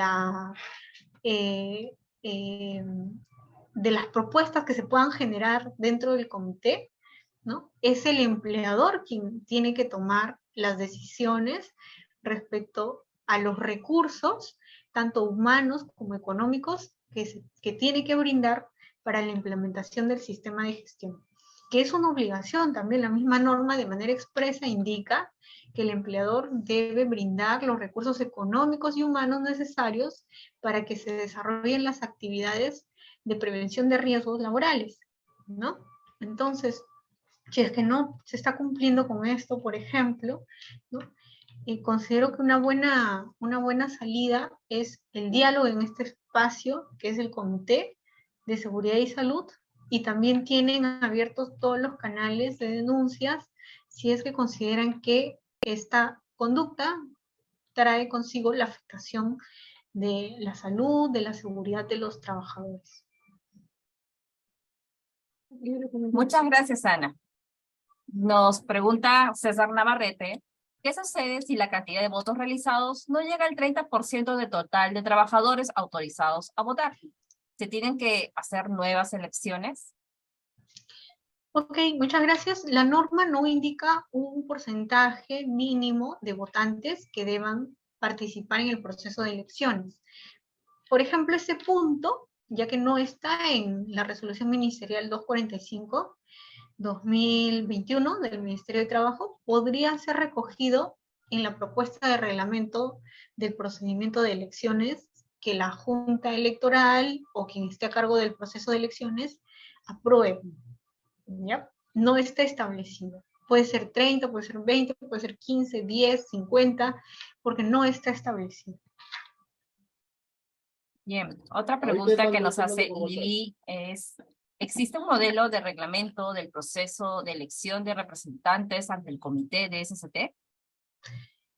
de las propuestas que se puedan generar dentro del comité, ¿no? Es el empleador quien tiene que tomar las decisiones respecto a los recursos, tanto humanos como económicos, que tiene que brindar para la implementación del sistema de gestión. Que es una obligación también, la misma norma de manera expresa indica que el empleador debe brindar los recursos económicos y humanos necesarios para que se desarrollen las actividades de prevención de riesgos laborales, ¿no? Entonces, si es que no se está cumpliendo con esto, por ejemplo, ¿no? Considero que una buena salida es el diálogo en este espacio, que es el Comité de Seguridad y Salud, y también tienen abiertos todos los canales de denuncias si es que consideran que esta conducta trae consigo la afectación de la salud, de la seguridad de los trabajadores. Muchas gracias, Ana. Nos pregunta César Navarrete, ¿qué sucede si la cantidad de votos realizados no llega al 30% del total de trabajadores autorizados a votar? ¿Se tienen que hacer nuevas elecciones? Ok, muchas gracias. La norma no indica un porcentaje mínimo de votantes que deban participar en el proceso de elecciones. Por ejemplo, ese punto, ya que no está en la resolución ministerial 245/2021 del Ministerio de Trabajo, podría ser recogido en la propuesta de reglamento del procedimiento de elecciones que la Junta Electoral o quien esté a cargo del proceso de elecciones apruebe. ¿Ya? No está establecido. Puede ser 30, puede ser 20, puede ser 15, 10, 50, porque no está establecido. Bien, otra pregunta que nos hace Lili es, ¿existe un modelo de reglamento del proceso de elección de representantes ante el comité de SCT?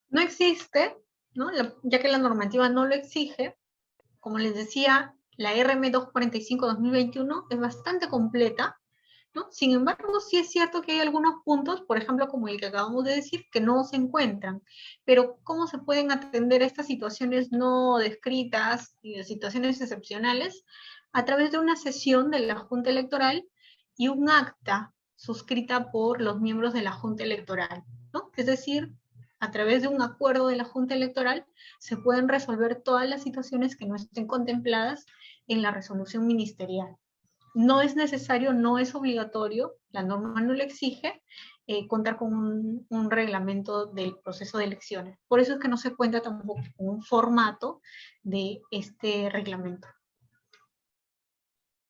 No existe, ¿no? Ya que la normativa no lo exige. Como les decía, la RM 245/2021 es bastante completa, ¿no? Sin embargo, sí es cierto que hay algunos puntos, por ejemplo, como el que acabamos de decir, que no se encuentran. Pero, ¿cómo se pueden atender estas situaciones no descritas y de situaciones excepcionales? A través de una sesión de la Junta Electoral y un acta suscrita por los miembros de la Junta Electoral, ¿no? Es decir, a través de un acuerdo de la Junta Electoral se pueden resolver todas las situaciones que no estén contempladas en la resolución ministerial. No es necesario, no es obligatorio, la norma no lo exige, contar con un reglamento del proceso de elecciones. Por eso es que no se cuenta tampoco con un formato de este reglamento.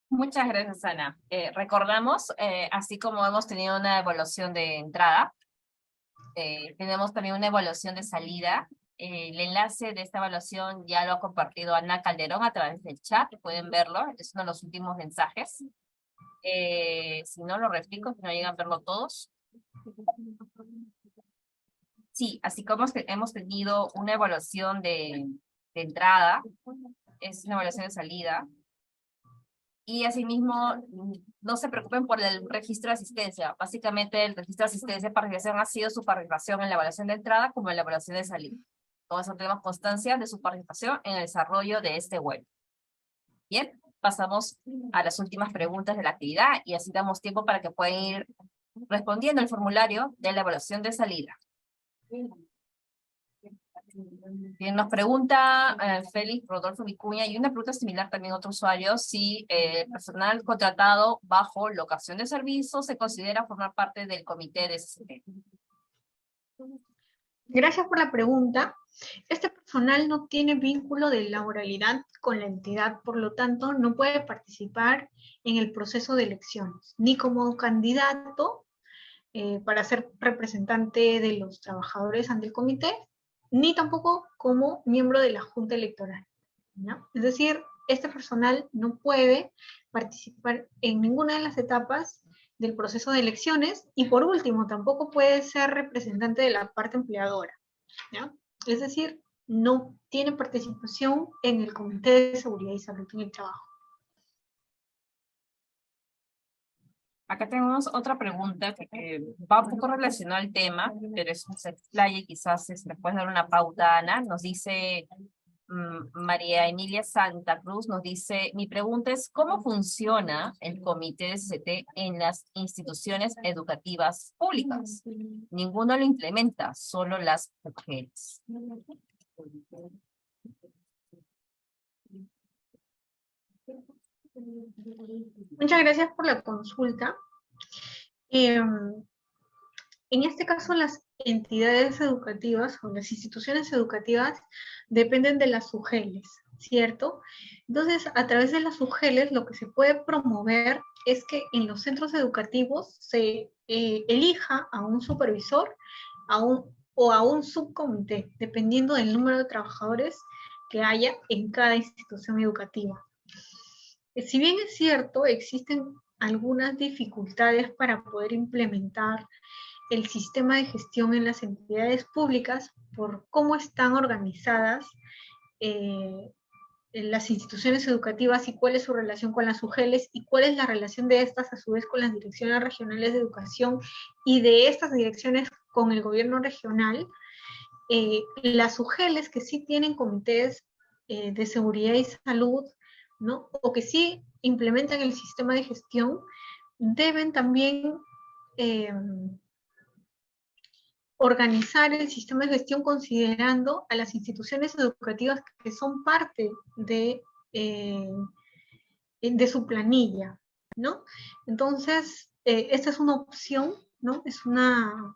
Muchas gracias, Ana. Recordamos, así como hemos tenido una evaluación de entrada, tenemos también una evaluación de salida. El enlace de esta evaluación ya lo ha compartido Ana Calderón a través del chat, pueden verlo, es uno de los últimos mensajes. Si no, lo replico, si no llegan a verlo todos. Sí, así como hemos tenido una evaluación de entrada, es una evaluación de salida. Y asimismo, no se preocupen por el registro de asistencia. Básicamente, el registro de asistencia y participación ha sido su participación en la evaluación de entrada como en la evaluación de salida. Todo eso tenemos constancia de su participación en el desarrollo de este web. Bien, pasamos a las últimas preguntas de la actividad y así damos tiempo para que puedan ir respondiendo el formulario de la evaluación de salida. Bien, nos pregunta Félix Rodolfo Vicuña, y una pregunta similar también a otro usuario, si el personal contratado bajo locación de servicio se considera formar parte del comité de SCT. Gracias por la pregunta. Este personal no tiene vínculo de laboralidad con la entidad, por lo tanto, no puede participar en el proceso de elecciones, ni como candidato para ser representante de los trabajadores ante el comité, ni tampoco como miembro de la Junta Electoral, ¿no? Es decir, este personal no puede participar en ninguna de las etapas del proceso de elecciones y por último tampoco puede ser representante de la parte empleadora, ¿ya? Es decir, no tiene participación en el Comité de Seguridad y Salud en el Trabajo. Acá tenemos otra pregunta que va un poco relacionada al tema, pero es un se explaya y quizás le puedes dar una pauta, Ana. Nos dice María Emilia Santa Cruz, nos dice, mi pregunta es, ¿cómo funciona el comité de SCT en las instituciones educativas públicas? Ninguno lo implementa, solo las mujeres. Muchas gracias por la consulta. En este caso, las entidades educativas o las instituciones educativas dependen de las UGELs, ¿cierto? Entonces, a través de las UGELs, lo que se puede promover es que en los centros educativos se elija a un supervisor o a un subcomité, dependiendo del número de trabajadores que haya en cada institución educativa. Si bien es cierto, existen algunas dificultades para poder implementar el sistema de gestión en las entidades públicas por cómo están organizadas las instituciones educativas y cuál es su relación con las UGELs y cuál es la relación de estas a su vez con las direcciones regionales de educación y de estas direcciones con el gobierno regional. Las UGELs que sí tienen comités de seguridad y salud, ¿no? O que sí implementan el sistema de gestión, deben también organizar el sistema de gestión considerando a las instituciones educativas que son parte de su planilla, ¿no? Entonces, esta es una opción, ¿no? Es una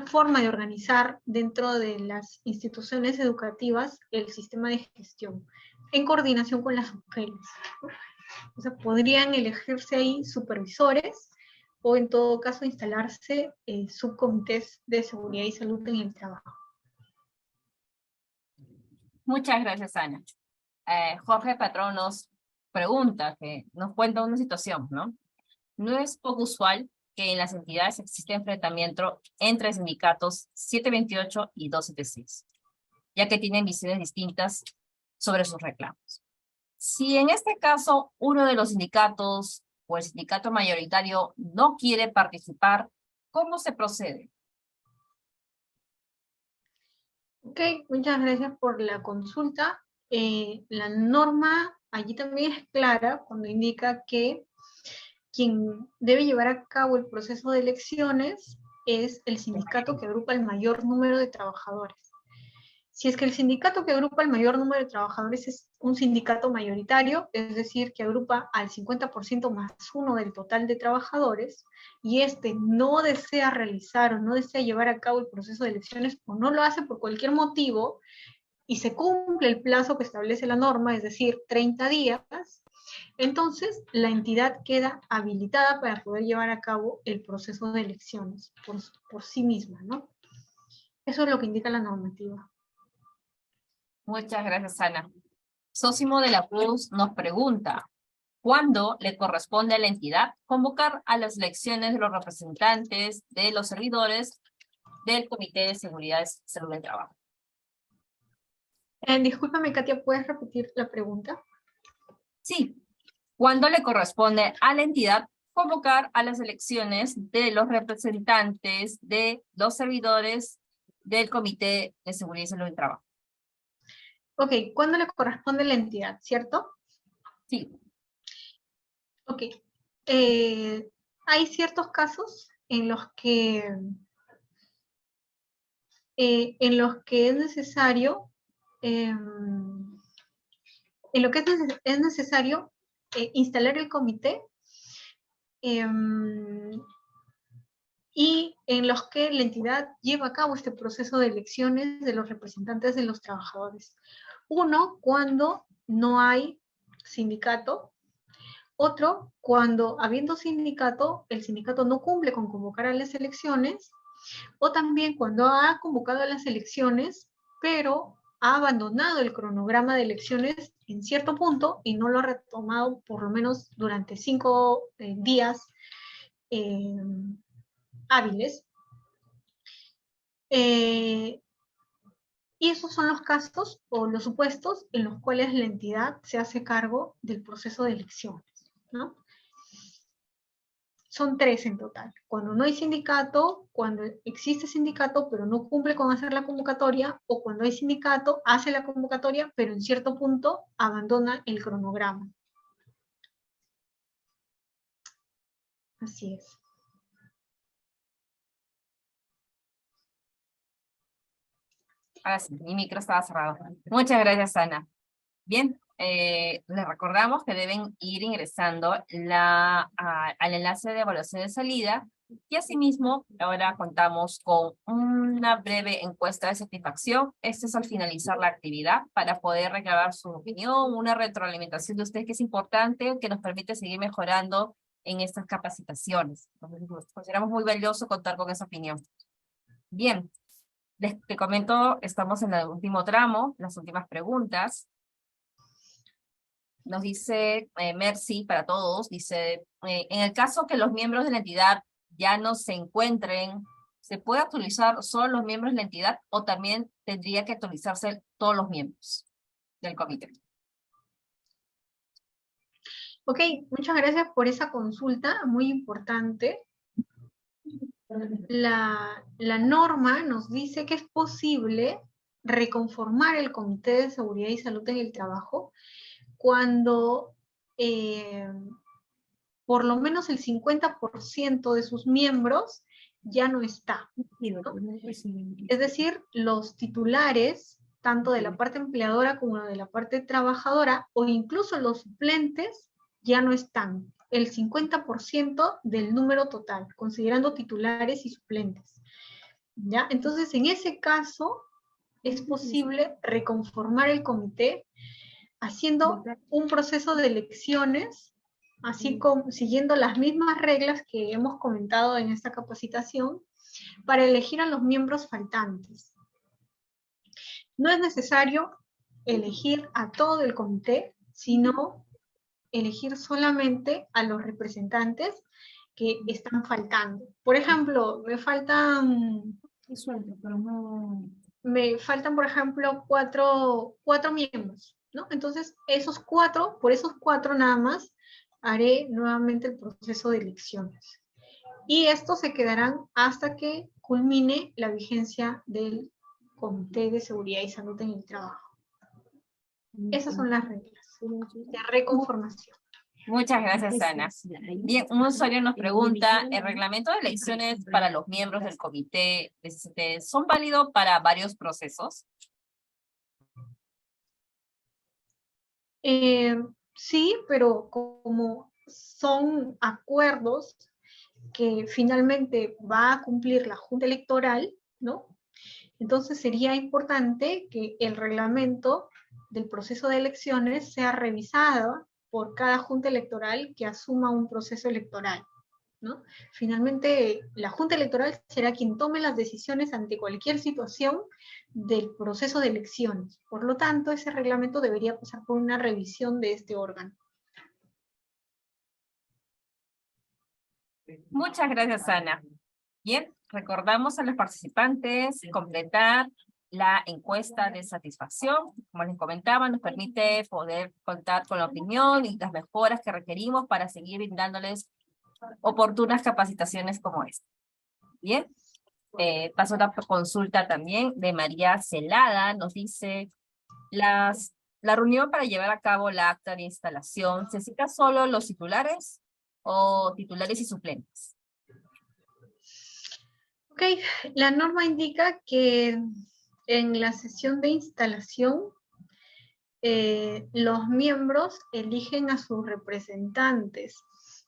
forma de organizar dentro de las instituciones educativas el sistema de gestión, en coordinación con las mujeres, ¿no? O sea, podrían elegirse ahí supervisores o en todo caso instalarse subcomités de seguridad y salud en el trabajo. Muchas gracias, Ana. Jorge Patrón nos pregunta, que nos cuenta una situación, ¿no? No es poco usual que en las entidades existe enfrentamiento entre sindicatos 728 y 276, ya que tienen visiones distintas sobre sus reclamos. Si en este caso uno de los sindicatos o el sindicato mayoritario no quiere participar, ¿cómo se procede? Ok, muchas gracias por la consulta. La norma allí también es clara cuando indica que quien debe llevar a cabo el proceso de elecciones es el sindicato que agrupa el mayor número de trabajadores. Si es que el sindicato que agrupa el mayor número de trabajadores es un sindicato mayoritario, es decir, que agrupa al 50% más uno del total de trabajadores, y este no desea realizar o no desea llevar a cabo el proceso de elecciones o no lo hace por cualquier motivo, y se cumple el plazo que establece la norma, es decir, 30 días, entonces la entidad queda habilitada para poder llevar a cabo el proceso de elecciones por sí misma, ¿no? Eso es lo que indica la normativa. Muchas gracias, Ana. Sósimo de la Cruz nos pregunta, ¿cuándo le corresponde a la entidad convocar a las elecciones de los representantes de los servidores del Comité de Seguridad y Salud del Trabajo? Discúlpame, Katia, ¿puedes repetir la pregunta? Sí. ¿Cuándo le corresponde a la entidad convocar a las elecciones de los representantes de los servidores del Comité de Seguridad y Salud del Trabajo? Ok, ¿cuándo le corresponde a la entidad, cierto? Sí. Ok. Hay ciertos casos en los que es necesario, instalar el comité, y en los que la entidad lleva a cabo este proceso de elecciones de los representantes de los trabajadores. Uno, cuando no hay sindicato. Otro, cuando habiendo sindicato, el sindicato no cumple con convocar a las elecciones, o también cuando ha convocado a las elecciones, pero ha abandonado el cronograma de elecciones en cierto punto y no lo ha retomado por lo menos durante 5 días hábiles. Y esos son los casos o los supuestos en los cuales la entidad se hace cargo del proceso de elecciones, ¿no? Son 3 en total. Cuando no hay sindicato, cuando existe sindicato pero no cumple con hacer la convocatoria, o cuando hay sindicato, hace la convocatoria pero en cierto punto abandona el cronograma. Así es. Ahora sí, mi micro estaba cerrado. Muchas gracias, Ana. Bien, les recordamos que deben ir ingresando al enlace de evaluación de salida, y asimismo ahora contamos con una breve encuesta de satisfacción. Este es al finalizar la actividad para poder recabar su opinión, una retroalimentación de ustedes que es importante, que nos permite seguir mejorando en estas capacitaciones. Entonces, consideramos muy valioso contar con esa opinión. Bien, te comento, estamos en el último tramo, las últimas preguntas. Nos dice Mercy para todos, dice, en el caso que los miembros de la entidad ya no se encuentren, ¿se puede actualizar solo los miembros de la entidad o también tendría que actualizarse todos los miembros del comité? Ok, muchas gracias por esa consulta, muy importante. La norma nos dice que es posible reconformar el Comité de Seguridad y Salud en el Trabajo cuando por lo menos el 50% de sus miembros ya no está, ¿no? Es decir, los titulares, tanto de la parte empleadora como de la parte trabajadora, o incluso los suplentes, ya no están. El 50% del número total, considerando titulares y suplentes. ¿Ya? Entonces, en ese caso, es posible reconformar el comité haciendo un proceso de elecciones, así como siguiendo las mismas reglas que hemos comentado en esta capacitación, para elegir a los miembros faltantes. No es necesario elegir a todo el comité, sino elegir solamente a los representantes que están faltando. Por ejemplo, me faltan, por ejemplo, cuatro miembros, ¿no? Entonces, por esos cuatro nada más, haré nuevamente el proceso de elecciones. Y estos se quedarán hasta que culmine la vigencia del Comité de Seguridad y Salud en el Trabajo. Esas son las reglas de reconformación. Muchas gracias, Ana. Bien, un usuario nos pregunta, ¿el reglamento de elecciones para los miembros del comité ¿son válidos para varios procesos? Sí, pero como son acuerdos que finalmente va a cumplir la Junta Electoral, ¿no? Entonces sería importante que el reglamento del proceso de elecciones sea revisado por cada Junta Electoral que asuma un proceso electoral, ¿no? Finalmente, la Junta Electoral será quien tome las decisiones ante cualquier situación del proceso de elecciones. Por lo tanto, ese reglamento debería pasar por una revisión de este órgano. Muchas gracias, Ana. Bien, recordamos a los participantes completar la encuesta de satisfacción. Como les comentaba, nos permite poder contar con la opinión y las mejoras que requerimos para seguir brindándoles oportunas capacitaciones como esta. Bien, paso a la consulta también de María Celada. Nos dice, la reunión para llevar a cabo la acta de instalación, ¿se cita solo los titulares o titulares y suplentes? Ok, la norma indica que en la sesión de instalación los miembros eligen a sus representantes.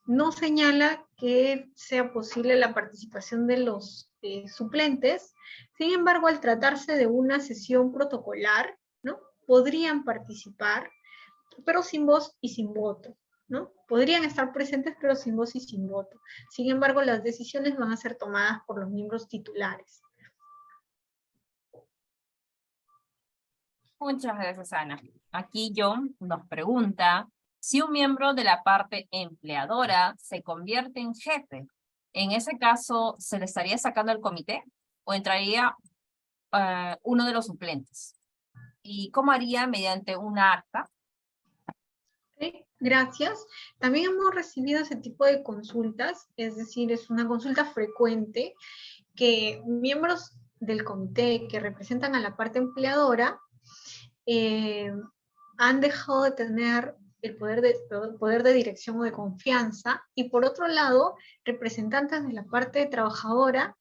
No señala que sea posible la participación de los suplentes, sin embargo, al tratarse de una sesión protocolar, ¿no? Podrían participar, pero sin voz y sin voto, ¿no? Podrían estar presentes, pero sin voz y sin voto. Sin embargo, las decisiones van a ser tomadas por los miembros titulares. Muchas gracias, Ana. Aquí John nos pregunta si un miembro de la parte empleadora se convierte en jefe. En ese caso, ¿se le estaría sacando el comité o entraría uno de los suplentes? ¿Y cómo haría? Mediante una acta. ¿Okay? Gracias. También hemos recibido ese tipo de consultas, es decir, es una consulta frecuente que miembros del comité que representan a la parte empleadora han dejado de tener el poder de dirección o de confianza, y por otro lado, representantes de la parte trabajadora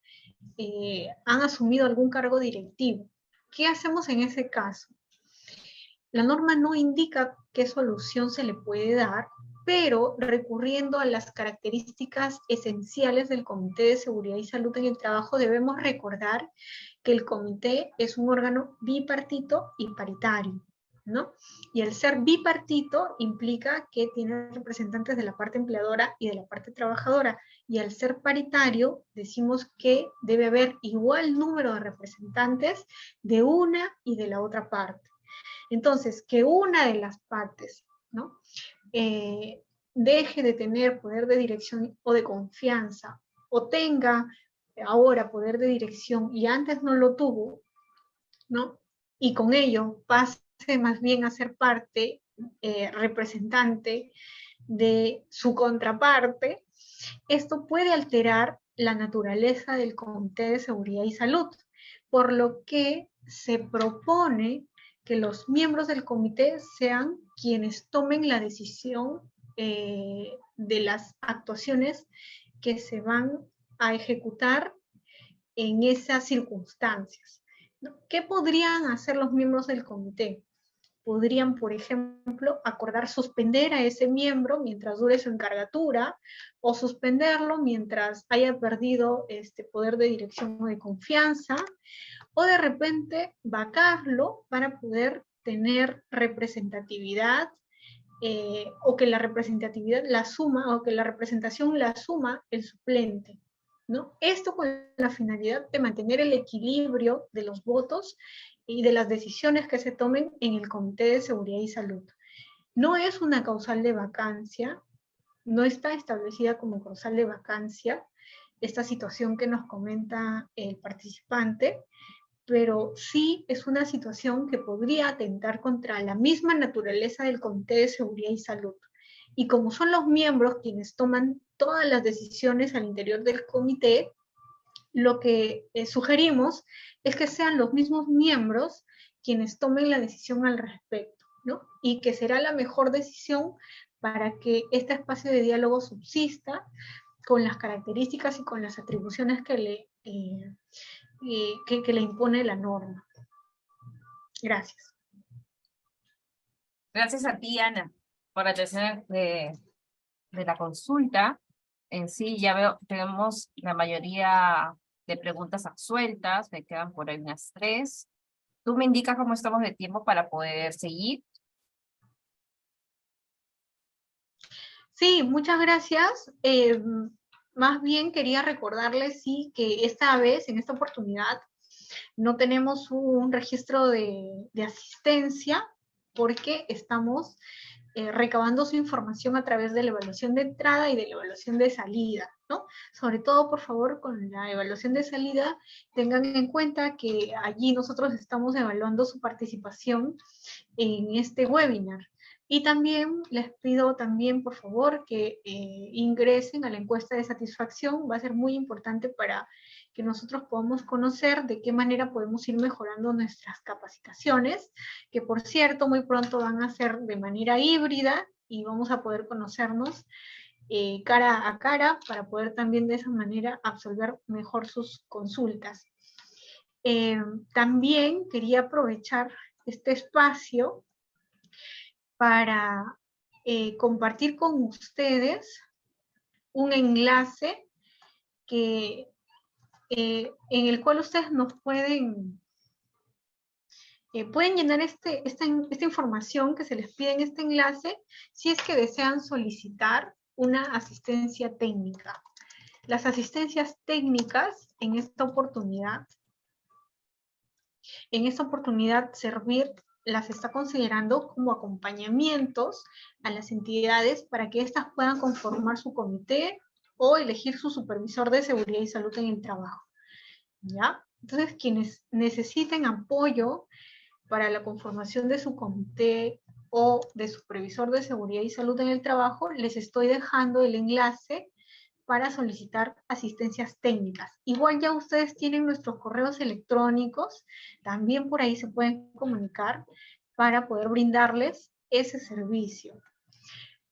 han asumido algún cargo directivo. ¿Qué hacemos en ese caso? La norma no indica qué solución se le puede dar, pero recurriendo a las características esenciales del Comité de Seguridad y Salud en el Trabajo, debemos recordar que el comité es un órgano bipartito y paritario, ¿no? Y el ser bipartito implica que tiene representantes de la parte empleadora y de la parte trabajadora, y al ser paritario decimos que debe haber igual número de representantes de una y de la otra parte. Entonces, que una de las partes, ¿no? Deje de tener poder de dirección o de confianza, o tenga ahora poder de dirección y antes no lo tuvo, ¿no? Y con ello pase más bien a ser parte, representante de su contraparte, esto puede alterar la naturaleza del Comité de Seguridad y Salud, por lo que se propone que los miembros del comité sean quienes tomen la decisión de las actuaciones que se van a ejecutar en esas circunstancias, ¿no? ¿Qué podrían hacer los miembros del comité? Podrían, por ejemplo, acordar suspender a ese miembro mientras dure su encargatura, o suspenderlo mientras haya perdido este poder de dirección o de confianza, o de repente vacarlo para poder tener representatividad, o que la representatividad la suma, o que la representación la suma el suplente, ¿no? Esto con la finalidad de mantener el equilibrio de los votos y de las decisiones que se tomen en el Comité de Seguridad y Salud. No es una causal de vacancia, no está establecida como causal de vacancia esta situación que nos comenta el participante, pero sí es una situación que podría atentar contra la misma naturaleza del Comité de Seguridad y Salud. Y como son los miembros quienes toman todas las decisiones al interior del comité, lo que sugerimos es que sean los mismos miembros quienes tomen la decisión al respecto, ¿no? Y que será la mejor decisión para que este espacio de diálogo subsista con las características y con las atribuciones que le impone la norma. Gracias. Gracias a ti, Ana, por la atención de la consulta. En sí, ya veo, tenemos la mayoría de preguntas absueltas, me quedan por ahí unas 3. ¿Tú me indicas cómo estamos de tiempo para poder seguir? Sí, muchas gracias. Más bien quería recordarles, sí, que esta vez, en esta oportunidad, no tenemos un registro de asistencia porque estamos recabando su información a través de la evaluación de entrada y de la evaluación de salida, ¿no? Sobre todo, por favor, con la evaluación de salida, tengan en cuenta que allí nosotros estamos evaluando su participación en este webinar. Y también les pido también, por favor, que ingresen a la encuesta de satisfacción. Va a ser muy importante para que nosotros podamos conocer de qué manera podemos ir mejorando nuestras capacitaciones, que por cierto, muy pronto van a ser de manera híbrida y vamos a poder conocernos cara a cara para poder también de esa manera absolver mejor sus consultas. También quería aprovechar este espacio para compartir con ustedes un enlace que, en el cual ustedes nos pueden llenar esta información que se les pide en este enlace si es que desean solicitar una asistencia técnica. Las asistencias técnicas en esta oportunidad Servir las está considerando como acompañamientos a las entidades para que éstas puedan conformar su comité o elegir su supervisor de seguridad y salud en el trabajo. ¿Ya? Entonces, quienes necesiten apoyo para la conformación de su comité o de supervisor de seguridad y salud en el trabajo, les estoy dejando el enlace para solicitar asistencias técnicas. Igual ya ustedes tienen nuestros correos electrónicos, también por ahí se pueden comunicar para poder brindarles ese servicio.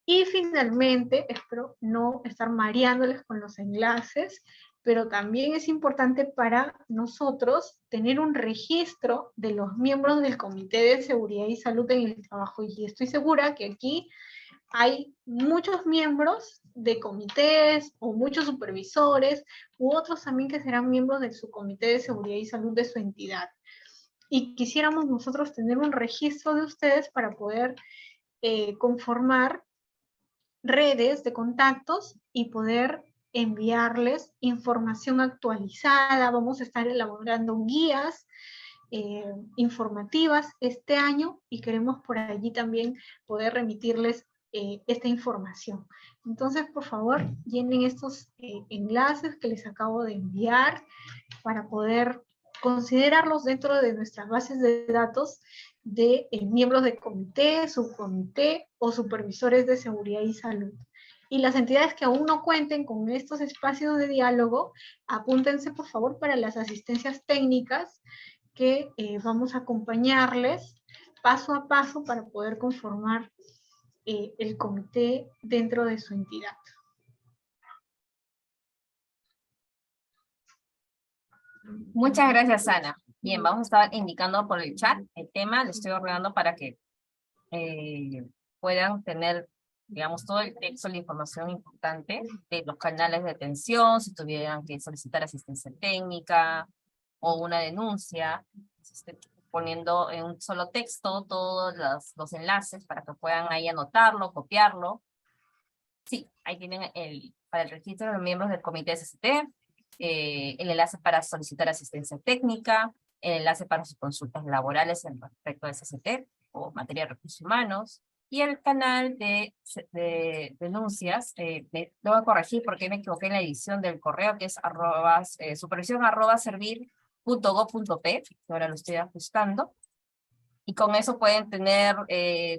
Y finalmente, espero no estar mareándoles con los enlaces, pero también es importante para nosotros tener un registro de los miembros del Comité de Seguridad y Salud en el Trabajo. Y estoy segura que aquí hay muchos miembros de comités o muchos supervisores u otros también que serán miembros de su comité de seguridad y salud de su entidad. Y quisiéramos nosotros tener un registro de ustedes para poder conformar redes de contactos y poder enviarles información actualizada. Vamos a estar elaborando guías informativas este año y queremos por allí también poder remitirles esta información. Entonces, por favor, llenen estos enlaces que les acabo de enviar para poder considerarlos dentro de nuestras bases de datos de miembros de comité, subcomité o supervisores de seguridad y salud. Y las entidades que aún no cuenten con estos espacios de diálogo, apúntense por favor para las asistencias técnicas que vamos a acompañarles paso a paso para poder conformar el comité dentro de su entidad. Muchas gracias, Ana. Bien, vamos a estar indicando por el chat el tema, le estoy ordenando para que puedan tener, digamos, todo el texto, la información importante de los canales de atención, si tuvieran que solicitar asistencia técnica o una denuncia, poniendo en un solo texto todos los enlaces para que puedan ahí anotarlo, copiarlo. Sí, ahí tienen para el registro de los miembros del comité SST, el enlace para solicitar asistencia técnica, el enlace para sus consultas laborales en respecto a SST o materia de recursos humanos, y el canal de denuncias. Lo voy a corregir porque me equivoqué en la edición del correo, que es supervisión@servir.gov.p, que ahora lo estoy ajustando, y con eso pueden tener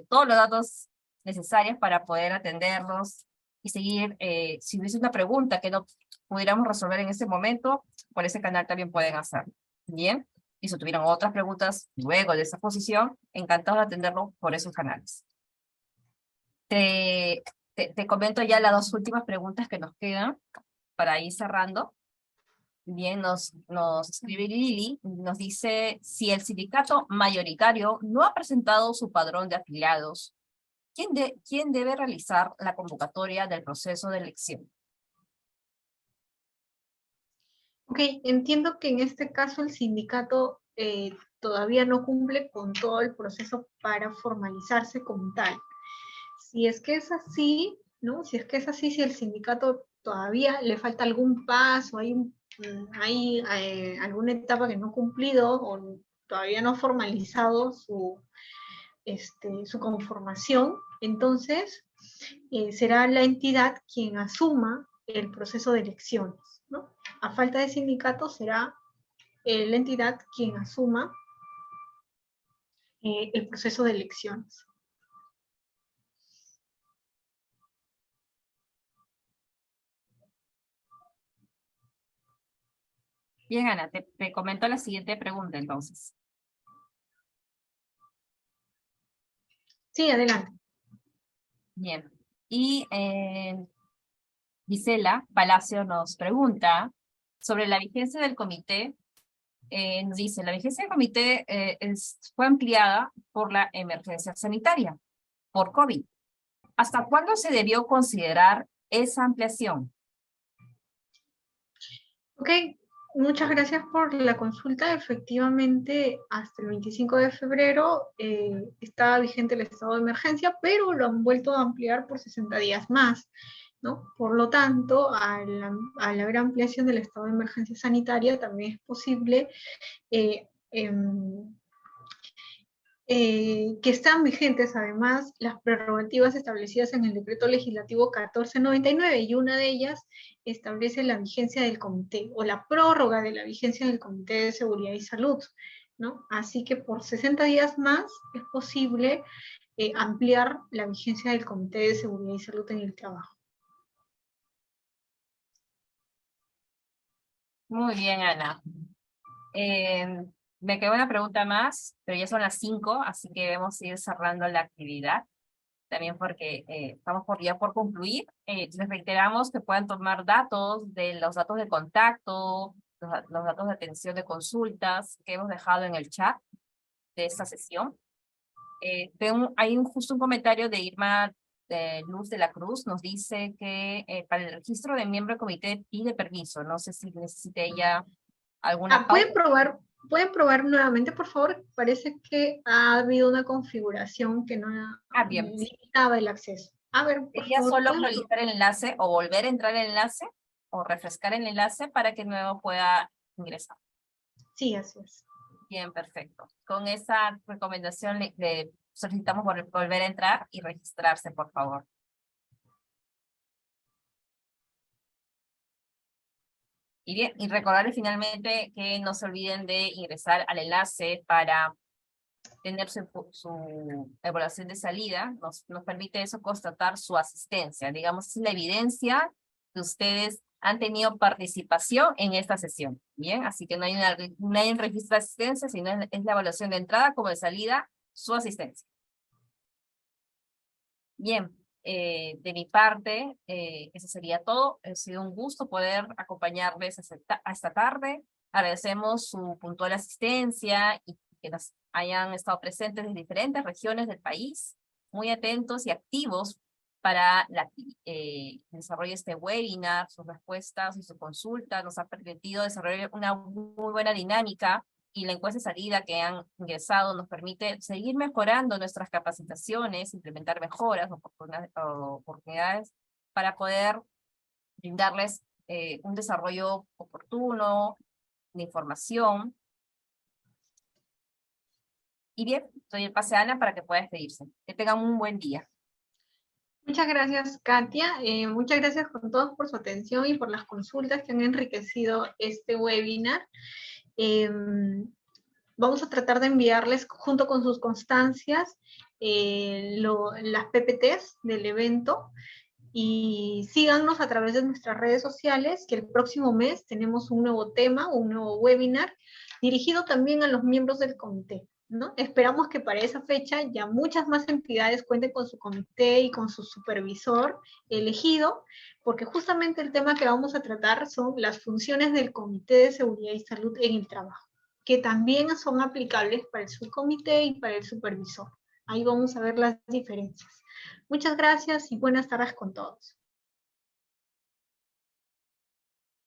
todos los datos necesarios para poder atenderlos y seguir, si hubiese una pregunta que no pudiéramos resolver en ese momento, por ese canal también pueden hacerlo. Bien, y si tuvieran otras preguntas luego de esa posición, encantados de atenderlo por esos canales. Te comento ya las 2 últimas preguntas que nos quedan para ir cerrando. Bien, nos escribe Lili, nos dice, si el sindicato mayoritario no ha presentado su padrón de afiliados, ¿quién debe realizar la convocatoria del proceso de elección? Ok, entiendo que en este caso el sindicato todavía no cumple con todo el proceso para formalizarse como tal. Si es que es así, ¿no? Si es que es así, si el sindicato todavía le falta algún paso, hay alguna etapa que no ha cumplido o todavía no ha formalizado su conformación, entonces será la entidad quien asuma el proceso de elecciones, ¿no? A falta de sindicato será la entidad quien asuma el proceso de elecciones. Bien, Ana, te comento la siguiente pregunta entonces. Sí, adelante. Bien. Y Gisela Palacio nos pregunta sobre la vigencia del comité. Nos dice, la vigencia del comité fue ampliada por la emergencia sanitaria, por COVID. ¿Hasta cuándo se debió considerar esa ampliación? Ok, muchas gracias por la consulta. Efectivamente, hasta el 25 de febrero estaba vigente el estado de emergencia, pero lo han vuelto a ampliar por 60 días más, ¿no? Por lo tanto, al haber ampliación del estado de emergencia sanitaria, también es posible que están vigentes además las prerrogativas establecidas en el decreto legislativo 1499 y una de ellas establece la vigencia del comité o la prórroga de la vigencia del Comité de Seguridad y Salud, ¿no? Así que por 60 días más es posible ampliar la vigencia del Comité de Seguridad y Salud en el trabajo. Muy bien, Ana. Me queda una pregunta más, pero ya son las 5, así que debemos ir cerrando la actividad. También porque estamos ya por concluir. Les reiteramos que puedan tomar datos de los datos de contacto, los datos de atención de consultas que hemos dejado en el chat de esta sesión. Hay justo un comentario de Irma de Luz de la Cruz, nos dice que para el registro de miembro del comité pide permiso. No sé si necesite ella alguna pauta. ¿Pueden probar nuevamente, por favor? Parece que ha habido una configuración que no Bien. limitaba el acceso. A ver, por Sería favor. solo actualizar el enlace o volver a entrar el enlace o refrescar el enlace para que nuevo pueda ingresar. Sí, así es. Bien, perfecto. Con esa recomendación le solicitamos volver a entrar y registrarse, por favor. Y bien, y recordarles finalmente que no se olviden de ingresar al enlace para tener su evaluación de salida. Nos permite eso constatar su asistencia. Digamos, es la evidencia que ustedes han tenido participación en esta sesión. Bien, así que no hay un registro de asistencia, sino es la evaluación de entrada como de salida, su asistencia. Bien, de mi parte, eso sería todo. Ha sido un gusto poder acompañarles esta tarde. Agradecemos su puntual asistencia y que nos hayan estado presentes en diferentes regiones del país, muy atentos y activos para el desarrollo de este webinar, sus respuestas y sus consultas. Nos ha permitido desarrollar una muy buena dinámica y la encuesta de salida que han ingresado nos permite seguir mejorando nuestras capacitaciones, implementar mejoras, oportunidades para poder brindarles un desarrollo oportuno de información. Y bien, doy el pase a Ana para que pueda despedirse. Que tengan un buen día. Muchas gracias, Katia. Muchas gracias con todos por su atención y por las consultas que han enriquecido este webinar. Vamos a tratar de enviarles junto con sus constancias las PPTs del evento y síganos a través de nuestras redes sociales, que el próximo mes tenemos un nuevo tema, un nuevo webinar dirigido también a los miembros del comité, ¿no? Esperamos que para esa fecha ya muchas más entidades cuenten con su comité y con su supervisor elegido, porque justamente el tema que vamos a tratar son las funciones del Comité de Seguridad y Salud en el trabajo, que también son aplicables para el subcomité y para el supervisor, Ahí vamos a ver las diferencias. Muchas gracias y buenas tardes con todos.